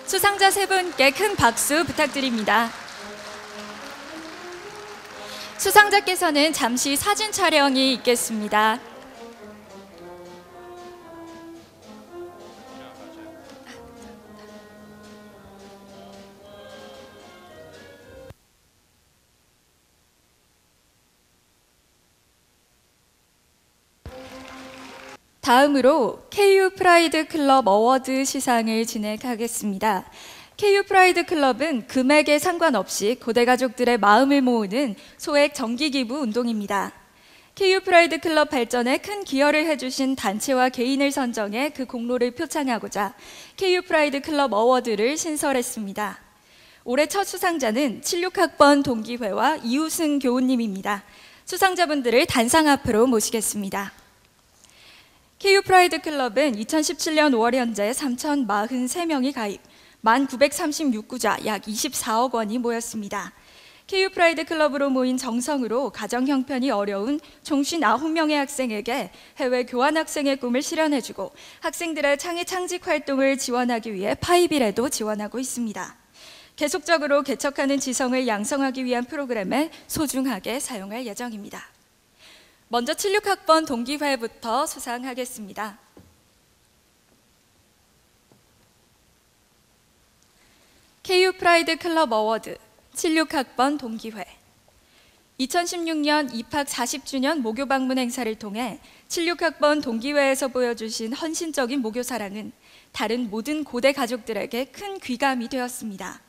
수상자 세 분께 큰 박수 부탁드립니다. 수상자께서는 잠시 사진 촬영이 있겠습니다. 다음으로 KU 프라이드 클럽 어워드 시상을 진행하겠습니다. KU 프라이드 클럽은 금액에 상관없이 고대 가족들의 마음을 모으는 소액 정기기부 운동입니다. KU 프라이드 클럽 발전에 큰 기여를 해주신 단체와 개인을 선정해 그 공로를 표창하고자 KU 프라이드 클럽 어워드를 신설했습니다. 올해 첫 수상자는 76학번 동기회와 이우승 교우님입니다. 수상자분들을 단상 앞으로 모시겠습니다. KU 프라이드 클럽은 2017년 5월 현재 3,043명이 가입, 1,936구자 약 24억 원이 모였습니다. KU 프라이드 클럽으로 모인 정성으로 가정 형편이 어려운 총 59명의 학생에게 해외 교환 학생의 꿈을 실현해주고 학생들의 창의 창직 활동을 지원하기 위해 파이빌에도 지원하고 있습니다. 계속적으로 개척하는 지성을 양성하기 위한 프로그램에 소중하게 사용할 예정입니다. 먼저 76학번 동기회부터 수상하겠습니다. KU 프라이드 클럽 어워드 76학번 동기회. 2016년 입학 40주년 모교 방문 행사를 통해 76학번 동기회에서 보여주신 헌신적인 모교 사랑은 다른 모든 고대 가족들에게 큰 귀감이 되었습니다.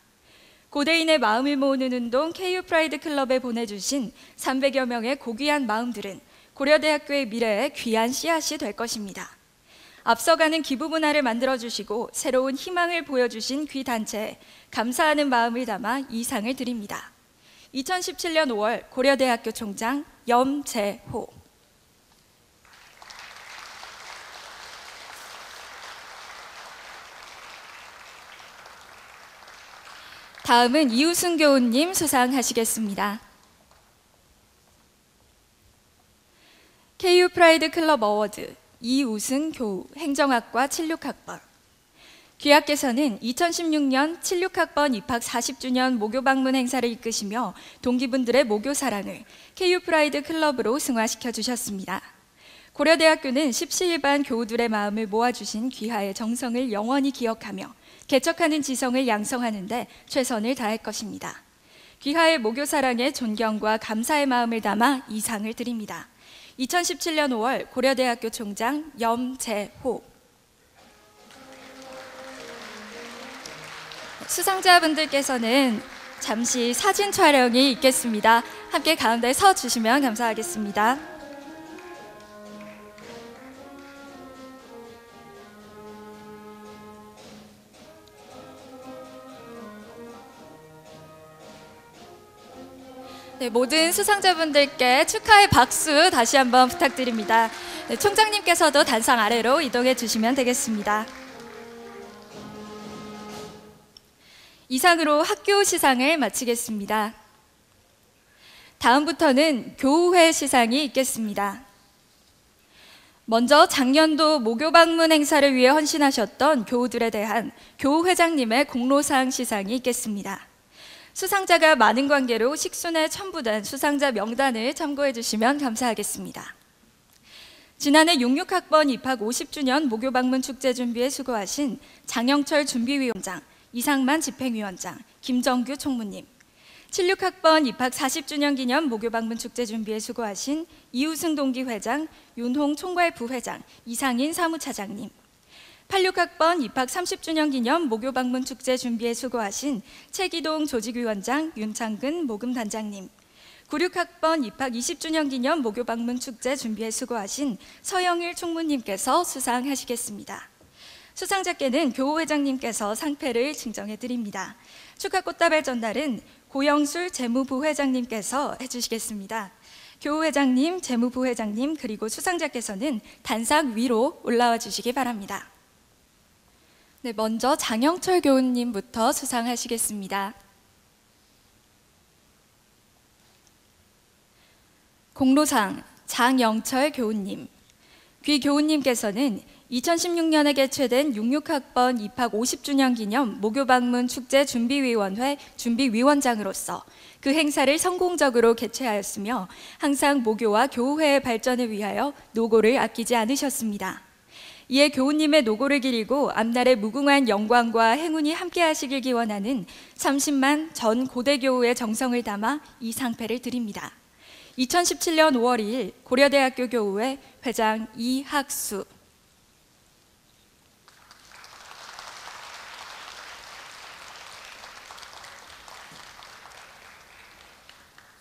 고대인의 마음을 모으는 운동 KU 프라이드 클럽에 보내주신 300여 명의 고귀한 마음들은 고려대학교의 미래에 귀한 씨앗이 될 것입니다. 앞서가는 기부 문화를 만들어주시고 새로운 희망을 보여주신 귀 단체에 감사하는 마음을 담아 이 상을 드립니다. 2017년 5월 고려대학교 총장 염재호. 다음은 이우승 교우님 수상하시겠습니다. KU 프라이드 클럽 어워드 이우승 교우 행정학과 76학번. 귀하께서는 2016년 76학번 입학 40주년 모교 방문 행사를 이끄시며 동기분들의 모교 사랑을 KU 프라이드 클럽으로 승화시켜 주셨습니다. 고려대학교는 17반 교우들의 마음을 모아주신 귀하의 정성을 영원히 기억하며 개척하는 지성을 양성하는 데 최선을 다할 것입니다. 귀하의 모교 사랑에 존경과 감사의 마음을 담아 이 상을 드립니다. 2017년 5월 고려대학교 총장 염재호. 수상자분들께서는 잠시 사진 촬영이 있겠습니다. 함께 가운데 서 주시면 감사하겠습니다. 네, 모든 수상자분들께 축하의 박수 다시 한번 부탁드립니다. 네, 총장님께서도 단상 아래로 이동해 주시면 되겠습니다. 이상으로 학교 시상을 마치겠습니다. 다음부터는 교우회 시상이 있겠습니다. 먼저 작년도 모교 방문 행사를 위해 헌신하셨던 교우들에 대한 교우회장님의 공로상 시상이 있겠습니다. 수상자가 많은 관계로 식순에 첨부된 수상자 명단을 참고해 주시면 감사하겠습니다. 지난해 66학번 입학 50주년 모교 방문 축제 준비에 수고하신 장영철 준비위원장, 이상만 집행위원장, 김정규 총무님, 76학번 입학 40주년 기념 모교 방문 축제 준비에 수고하신 이우승 동기회장, 윤홍 총괄부회장, 이상인 사무차장님, 86학번 입학 30주년 기념 모교 방문 축제 준비에 수고하신 최기동 조직위원장, 윤창근 모금단장님, 96학번 입학 20주년 기념 모교 방문 축제 준비에 수고하신 서영일 총무님께서 수상하시겠습니다. 수상자께는 교우회장님께서 상패를 증정해 드립니다. 축하 꽃다발 전달은 고영술 재무부회장님께서 해주시겠습니다. 교우회장님, 재무부회장님, 그리고 수상자께서는 단상 위로 올라와 주시기 바랍니다. 네, 먼저 장영철 교우님부터 수상하시겠습니다. 공로상 장영철 교우님. 귀 교우님께서는 2016년에 개최된 66학번 입학 50주년 기념 모교 방문 축제 준비위원회 준비위원장으로서 그 행사를 성공적으로 개최하였으며 항상 모교와 교우회의 발전을 위하여 노고를 아끼지 않으셨습니다. 이에 교우님의 노고를 기리고 앞날의 무궁한 영광과 행운이 함께하시길 기원하는 30만 전 고대교우의 정성을 담아 이 상패를 드립니다. 2017년 5월 2일 고려대학교 교우회 회장 이학수.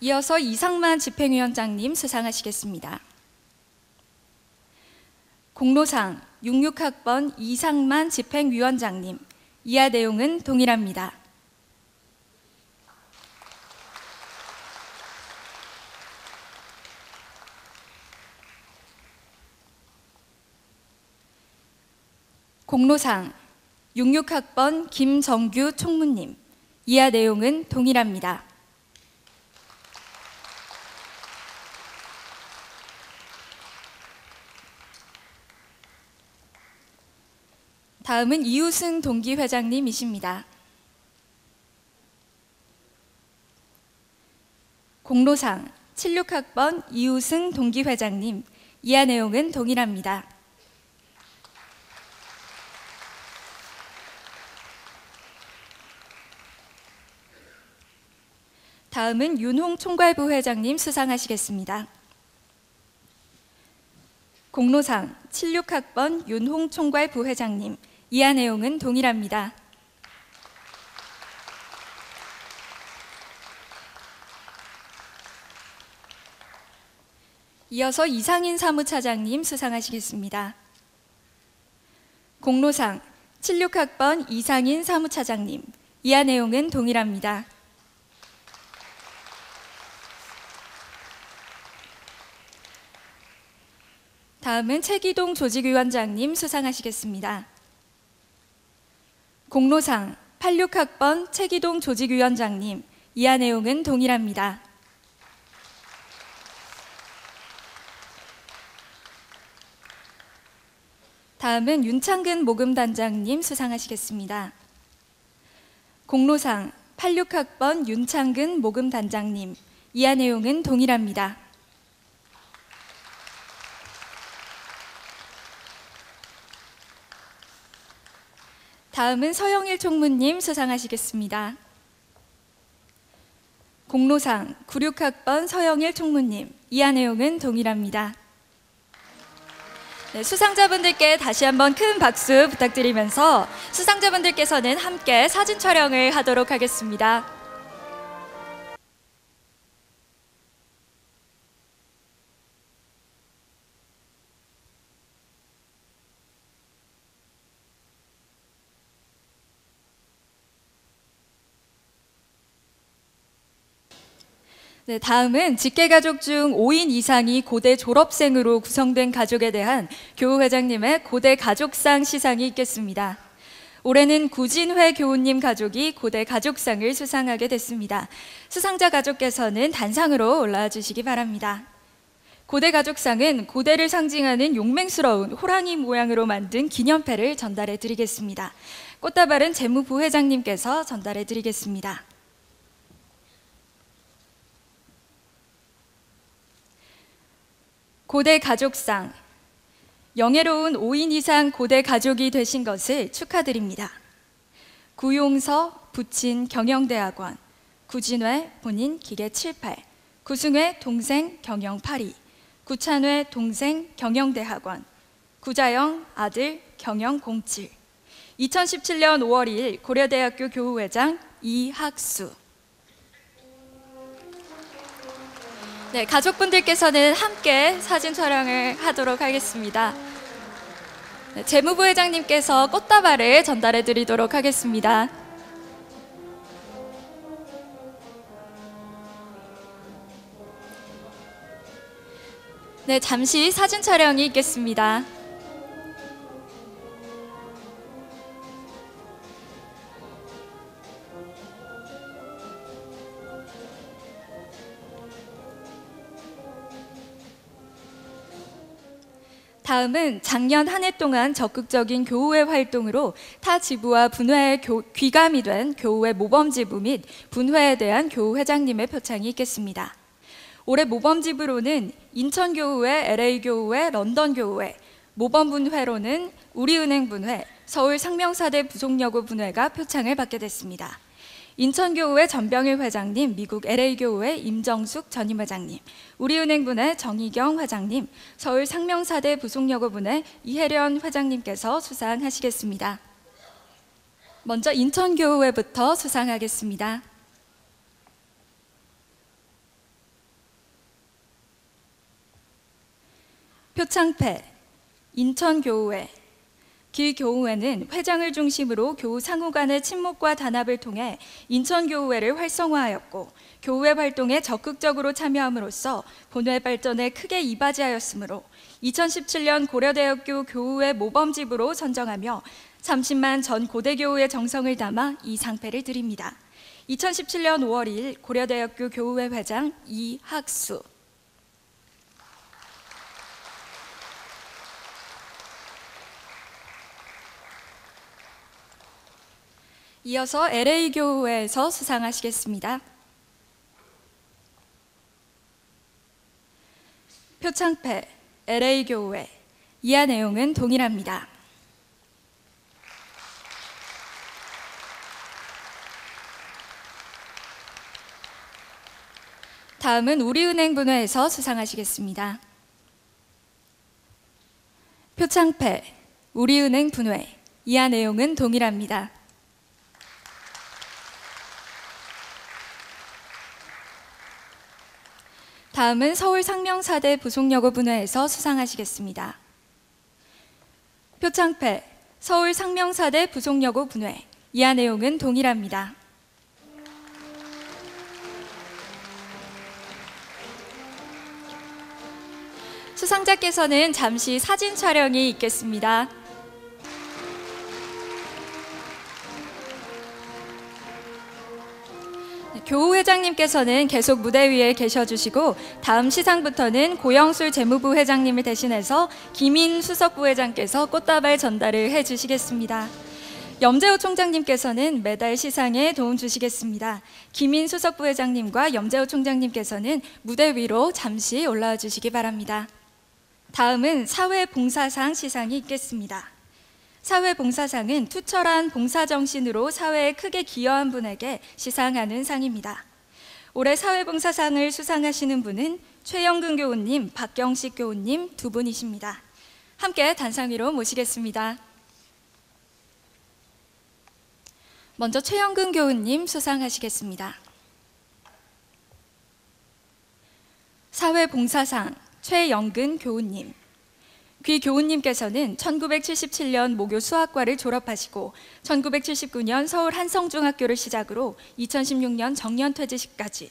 이어서 이상만 집행위원장님 수상하시겠습니다. 공로상 66학번 이상만 집행위원장님. 이하 내용은 동일합니다. 공로상 66학번 김정규 총무님. 이하 내용은 동일합니다. 다음은 이우승 동기회장님이십니다. 공로상 76학번 이우승 동기회장님. 이하 내용은 동일합니다. 다음은 윤홍 총괄부회장님 수상하시겠습니다. 공로상 76학번 윤홍 총괄부회장님. 이하 내용은 동일합니다. 이어서 이상인 사무차장님 수상하시겠습니다. 공로상 76학번 이상인 사무차장님. 이하 내용은 동일합니다. 다음은 최기동 조직위원장님 수상하시겠습니다. 공로상 86학번 최기동 조직위원장님. 이하 내용은 동일합니다. 다음은 윤창근 모금단장님 수상하시겠습니다. 공로상 86학번 윤창근 모금단장님. 이하 내용은 동일합니다. 다음은 서영일 총무님 수상하시겠습니다. 공로상 96학번 서영일 총무님. 이하 내용은 동일합니다. 네, 수상자분들께 다시 한번 큰 박수 부탁드리면서 수상자분들께서는 함께 사진 촬영을 하도록 하겠습니다. 네, 다음은 직계가족 중 5인 이상이 고대 졸업생으로 구성된 가족에 대한 교우회장님의 고대 가족상 시상이 있겠습니다. 올해는 구진회 교우님 가족이 고대 가족상을 수상하게 됐습니다. 수상자 가족께서는 단상으로 올라와 주시기 바랍니다. 고대 가족상은 고대를 상징하는 용맹스러운 호랑이 모양으로 만든 기념패를 전달해 드리겠습니다. 꽃다발은 재무부회장님께서 전달해 드리겠습니다. 고대 가족상, 영예로운 5인 이상 고대 가족이 되신 것을 축하드립니다. 구용서 부친 경영대학원, 구진회 본인 기계 78, 구승회 동생 경영 82, 구찬회 동생 경영대학원, 구자영 아들 경영 07, 2017년 5월 2일 고려대학교 교우회장 이학수. 네, 가족분들께서는 함께 사진 촬영을 하도록 하겠습니다. 네, 재무부회장님께서 꽃다발을 전달해 드리도록 하겠습니다. 네, 잠시 사진 촬영이 있겠습니다. 다음은 작년 한 해 동안 적극적인 교우회 활동으로 타 지부와 분회에 귀감이 된 교우회 모범지부 및 분회에 대한 교우회장님의 표창이 있겠습니다. 올해 모범지부로는 인천교우회, LA교우회, 런던교우회, 모범분회로는 우리은행 분회, 서울 상명사대 부속여고 분회가 표창을 받게 됐습니다. 인천교우회 전병일 회장님, 미국 LA교우회 임정숙 전임회장님, 우리은행분회 정희경 회장님, 서울 상명사대 부속여고분회 이혜련 회장님께서 수상하시겠습니다. 먼저 인천교우회부터 수상하겠습니다. 표창패 인천교우회. 기교우회는 회장을 중심으로 교우 상호 간의 친목과 단합을 통해 인천교우회를 활성화하였고 교우회 활동에 적극적으로 참여함으로써 본회 발전에 크게 이바지하였으므로 2017년 고려대학교 교우회 모범지부로 선정하며 30만 전 고대교우의 정성을 담아 이 상패를 드립니다. 2017년 5월 2일 고려대학교 교우회 회장 이학수. 이어서 LA교우회에서 수상하시겠습니다. 표창패 LA교우회. 이하 내용은 동일합니다. 다음은 우리은행분회에서 수상하시겠습니다. 표창패 우리은행분회. 이하 내용은 동일합니다. 다음은 서울 상명사대 부속여고분회에서 수상하시겠습니다. 표창패 서울 상명사대 부속여고분회. 이하 내용은 동일합니다. 수상자께서는 잠시 사진 촬영이 있겠습니다. 교우회장님께서는 계속 무대 위에 계셔주시고 다음 시상부터는 고영술 재무부 회장님을 대신해서 김인 수석부회장께서 꽃다발 전달을 해주시겠습니다. 염재호 총장님께서는 매달 시상에 도움 주시겠습니다. 김인 수석부회장님과 염재호 총장님께서는 무대 위로 잠시 올라와 주시기 바랍니다. 다음은 사회봉사상 시상이 있겠습니다. 사회봉사상은 투철한 봉사정신으로 사회에 크게 기여한 분에게 시상하는 상입니다. 올해 사회봉사상을 수상하시는 분은 최영근 교우님, 박경식 교우님 두 분이십니다. 함께 단상 위로 모시겠습니다. 먼저 최영근 교우님 수상하시겠습니다. 사회봉사상 최영근 교우님. 귀 교우님께서는 1977년 모교 수학과를 졸업하시고 1979년 서울 한성중학교를 시작으로 2016년 정년퇴직시까지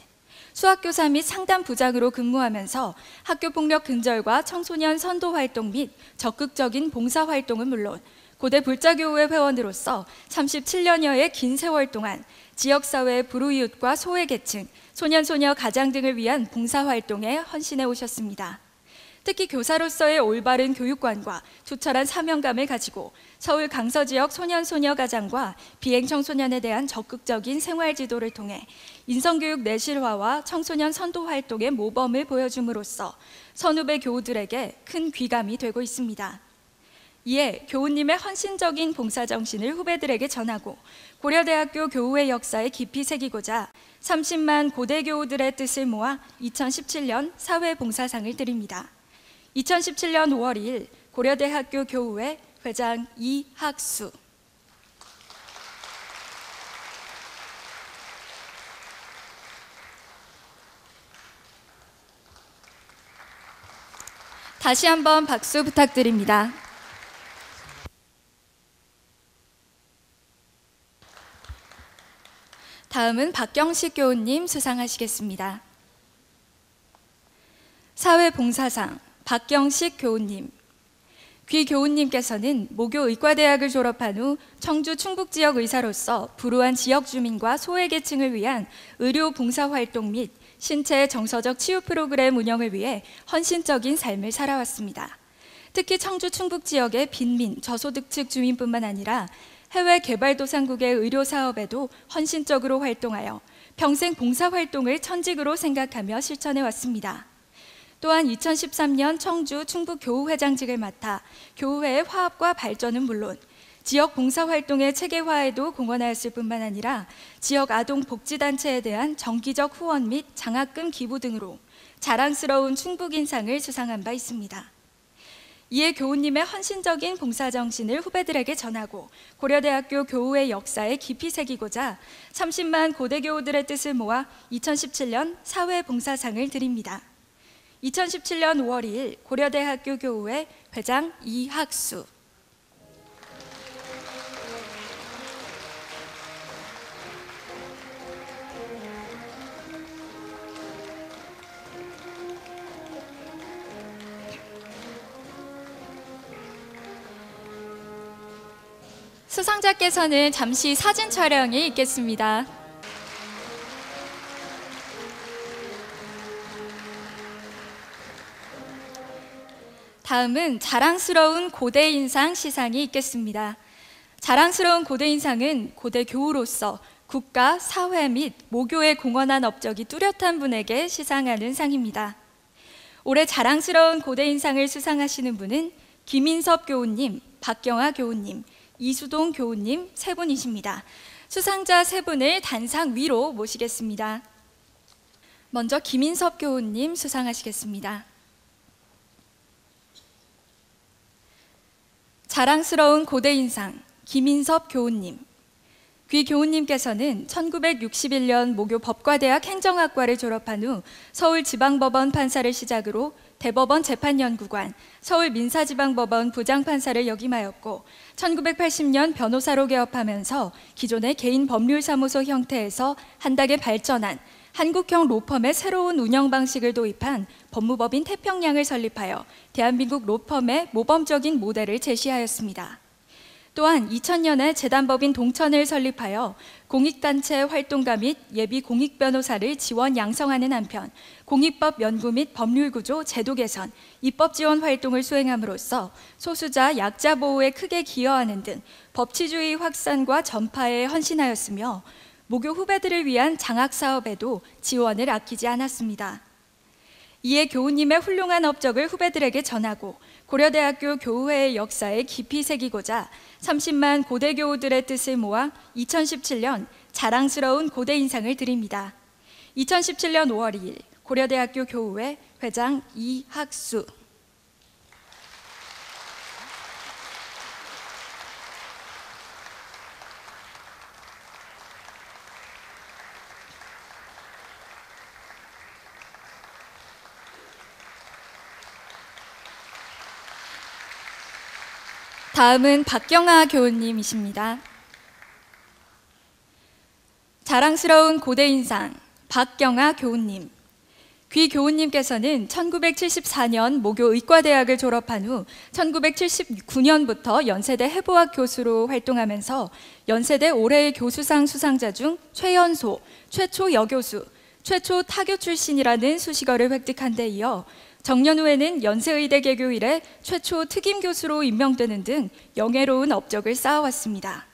수학교사 및 상담부장으로 근무하면서 학교폭력 근절과 청소년 선도활동 및 적극적인 봉사활동은 물론 고대 불자교우회 회원으로서 37년여의 긴 세월 동안 지역사회의 불우이웃과 소외계층, 소년소녀 가장 등을 위한 봉사활동에 헌신해 오셨습니다. 특히 교사로서의 올바른 교육관과 투철한 사명감을 가지고 서울 강서지역 소년소녀 가장과 비행청소년에 대한 적극적인 생활지도를 통해 인성교육 내실화와 청소년 선도활동의 모범을 보여줌으로써 선후배 교우들에게 큰 귀감이 되고 있습니다. 이에 교우님의 헌신적인 봉사정신을 후배들에게 전하고 고려대학교 교우회 역사에 깊이 새기고자 30만 고대 교우들의 뜻을 모아 2017년 사회봉사상을 드립니다. 2017년 5월 2일 고려대학교 교우회 회장 이학수. 다시 한번 박수 부탁드립니다. 다음은 박경식 교우님 수상하시겠습니다. 사회봉사상 박경식 교우님. 귀 교우님께서는 모교 의과대학을 졸업한 후 청주 충북지역 의사로서 불우한 지역 주민과 소외계층을 위한 의료 봉사활동 및 신체 정서적 치유 프로그램 운영을 위해 헌신적인 삶을 살아왔습니다. 특히 청주 충북지역의 빈민, 저소득층 주민뿐만 아니라 해외 개발도상국의 의료사업에도 헌신적으로 활동하여 평생 봉사활동을 천직으로 생각하며 실천해왔습니다. 또한 2013년 청주 충북교우회장직을 맡아 교우회의 화합과 발전은 물론 지역 봉사활동의 체계화에도 공헌하였을 뿐만 아니라 지역 아동복지단체에 대한 정기적 후원 및 장학금 기부 등으로 자랑스러운 충북인상을 수상한 바 있습니다. 이에 교우님의 헌신적인 봉사정신을 후배들에게 전하고 고려대학교 교우회 역사에 깊이 새기고자 30만 고대 교우들의 뜻을 모아 2017년 사회봉사상을 드립니다. 2017년 5월 2일 고려대학교 교우회 회장 이학수. 수상자께서는 잠시 사진 촬영이 있겠습니다. 다음은 자랑스러운 고대인상 시상이 있겠습니다. 자랑스러운 고대인상은 고대 교우로서 국가, 사회 및 모교에 공헌한 업적이 뚜렷한 분에게 시상하는 상입니다. 올해 자랑스러운 고대인상을 수상하시는 분은 김인섭 교우님, 박경아 교우님, 이수동 교우님 세 분이십니다. 수상자 세 분을 단상 위로 모시겠습니다. 먼저 김인섭 교우님 수상하시겠습니다. 자랑스러운 고대인상 김인섭 교우님. 귀 교우님께서는 1961년 모교 법과대학 행정학과를 졸업한 후 서울지방법원 판사를 시작으로 대법원 재판연구관, 서울민사지방법원 부장판사를 역임하였고 1980년 변호사로 개업하면서 기존의 개인 법률사무소 형태에서 한 단계 발전한 한국형 로펌의 새로운 운영 방식을 도입한 법무법인 태평양을 설립하여 대한민국 로펌의 모범적인 모델을 제시하였습니다. 또한 2000년에 재단법인 동천을 설립하여 공익단체 활동가 및 예비 공익변호사를 지원 양성하는 한편 공익법 연구 및 법률구조 제도 개선, 입법 지원 활동을 수행함으로써 소수자, 약자 보호에 크게 기여하는 등 법치주의 확산과 전파에 헌신하였으며 모교 후배들을 위한 장학 사업에도 지원을 아끼지 않았습니다. 이에 교우님의 훌륭한 업적을 후배들에게 전하고 고려대학교 교우회의 역사에 깊이 새기고자 30만 고대 교우들의 뜻을 모아 2017년 자랑스러운 고대인상을 드립니다. 2017년 5월 2일 고려대학교 교우회 회장 이학수. 다음은 박경아 교우님이십니다. 자랑스러운 고대인상 박경아 교우님. 귀 교우님께서는 1974년 모교 의과대학을 졸업한 후 1979년부터 연세대 해부학 교수로 활동하면서 연세대 올해의 교수상 수상자 중 최연소, 최초 여교수, 최초 타교 출신이라는 수식어를 획득한 데 이어 정년 후에는 연세의대 개교 이래 최초 특임 교수로 임명되는 등 영예로운 업적을 쌓아왔습니다.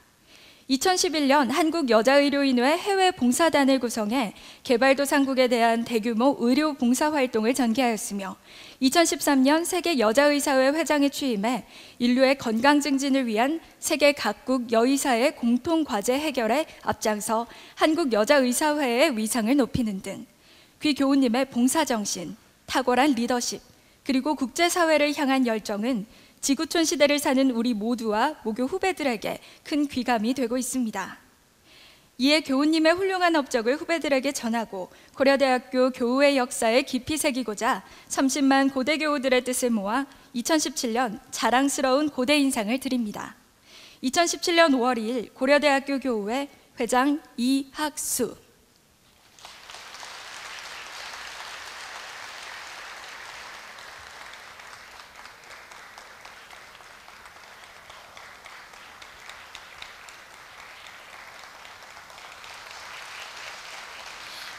2011년 한국여자의료인회 해외 봉사단을 구성해 개발도상국에 대한 대규모 의료 봉사 활동을 전개하였으며 2013년 세계여자의사회 회장에 취임해 인류의 건강 증진을 위한 세계 각국 여의사의 공통 과제 해결에 앞장서 한국여자의사회의 위상을 높이는 등 귀 교우님의 봉사정신, 탁월한 리더십, 그리고 국제사회를 향한 열정은 지구촌 시대를 사는 우리 모두와 모교 후배들에게 큰 귀감이 되고 있습니다. 이에 교우님의 훌륭한 업적을 후배들에게 전하고 고려대학교 교우의 역사에 깊이 새기고자 30만 고대 교우들의 뜻을 모아 2017년 자랑스러운 고대 인상을 드립니다. 2017년 5월 2일 고려대학교 교우회 회장 이학수.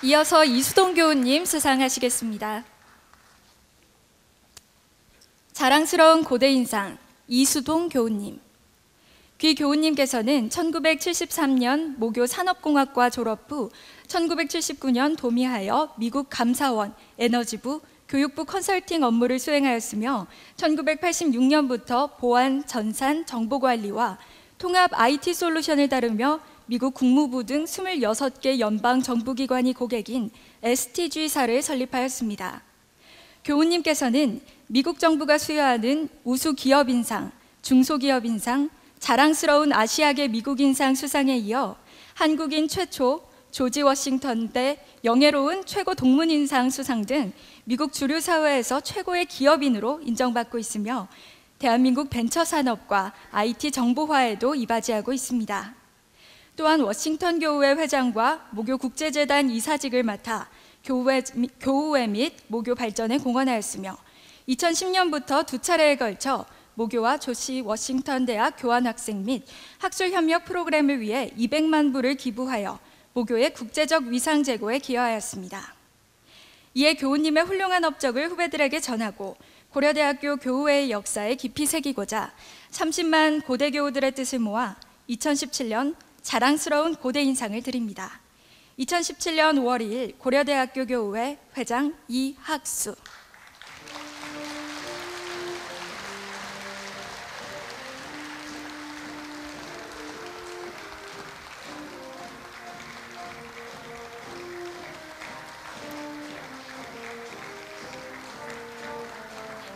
이어서 이수동 교우님 수상하시겠습니다. 자랑스러운 고대인상 이수동 교우님. 귀 교우님께서는 1973년 모교 산업공학과 졸업 후 1979년 도미하여 미국 감사원, 에너지부, 교육부 컨설팅 업무를 수행하였으며 1986년부터 보안, 전산, 정보관리와 통합 IT 솔루션을 다루며 미국 국무부 등 26개 연방 정부기관이 고객인 STG사를 설립하였습니다. 교우님께서는 미국 정부가 수여하는 우수 기업인상, 중소기업인상, 자랑스러운 아시아계 미국인상 수상에 이어 한국인 최초 조지 워싱턴대 영예로운 최고 동문인상 수상 등 미국 주류 사회에서 최고의 기업인으로 인정받고 있으며 대한민국 벤처 산업과 IT 정보화에도 이바지하고 있습니다. 또한 워싱턴 교우회 회장과 모교 국제재단 이사직을 맡아 교우회 및 모교 발전에 공헌하였으며 2010년부터 두 차례에 걸쳐 모교와 조시 워싱턴 대학 교환학생 및 학술협력 프로그램을 위해 200만 불을 기부하여 모교의 국제적 위상 제고에 기여하였습니다. 이에 교우님의 훌륭한 업적을 후배들에게 전하고 고려대학교 교우회의 역사에 깊이 새기고자 30만 고대 교우들의 뜻을 모아 2017년 자랑스러운 고대 인상을 드립니다. 2017년 5월 2일 고려대학교 교우회 회장 이학수.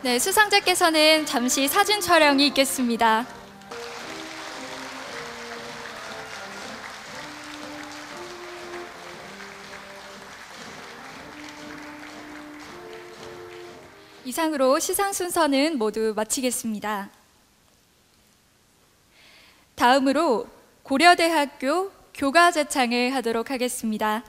네, 수상자께서는 잠시 사진 촬영이 있겠습니다. 이상으로 시상 순서는 모두 마치겠습니다. 다음으로 고려대학교 교가 제창을 하도록 하겠습니다.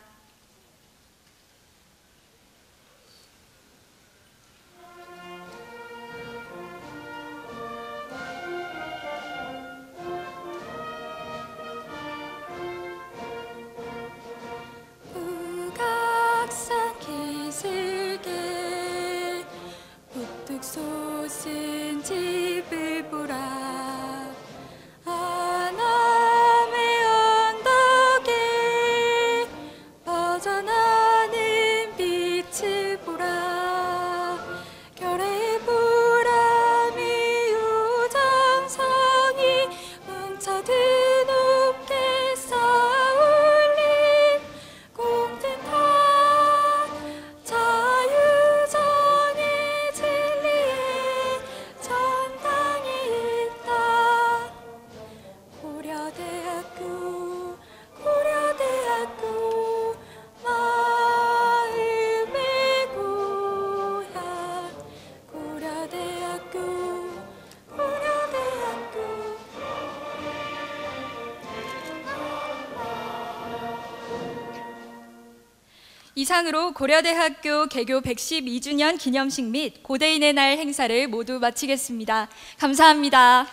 솟은 집을 보라 하남의 언덕에 퍼져나는 빛을 보라 결의 보람이 우정성이 뭉쳐든 높게 쌓아올린 공든한 자유정의 진리에 전당이 있다 이상으로 고려대학교 개교 112주년 기념식 및 고대인의 날 행사를 모두 마치겠습니다. 감사합니다.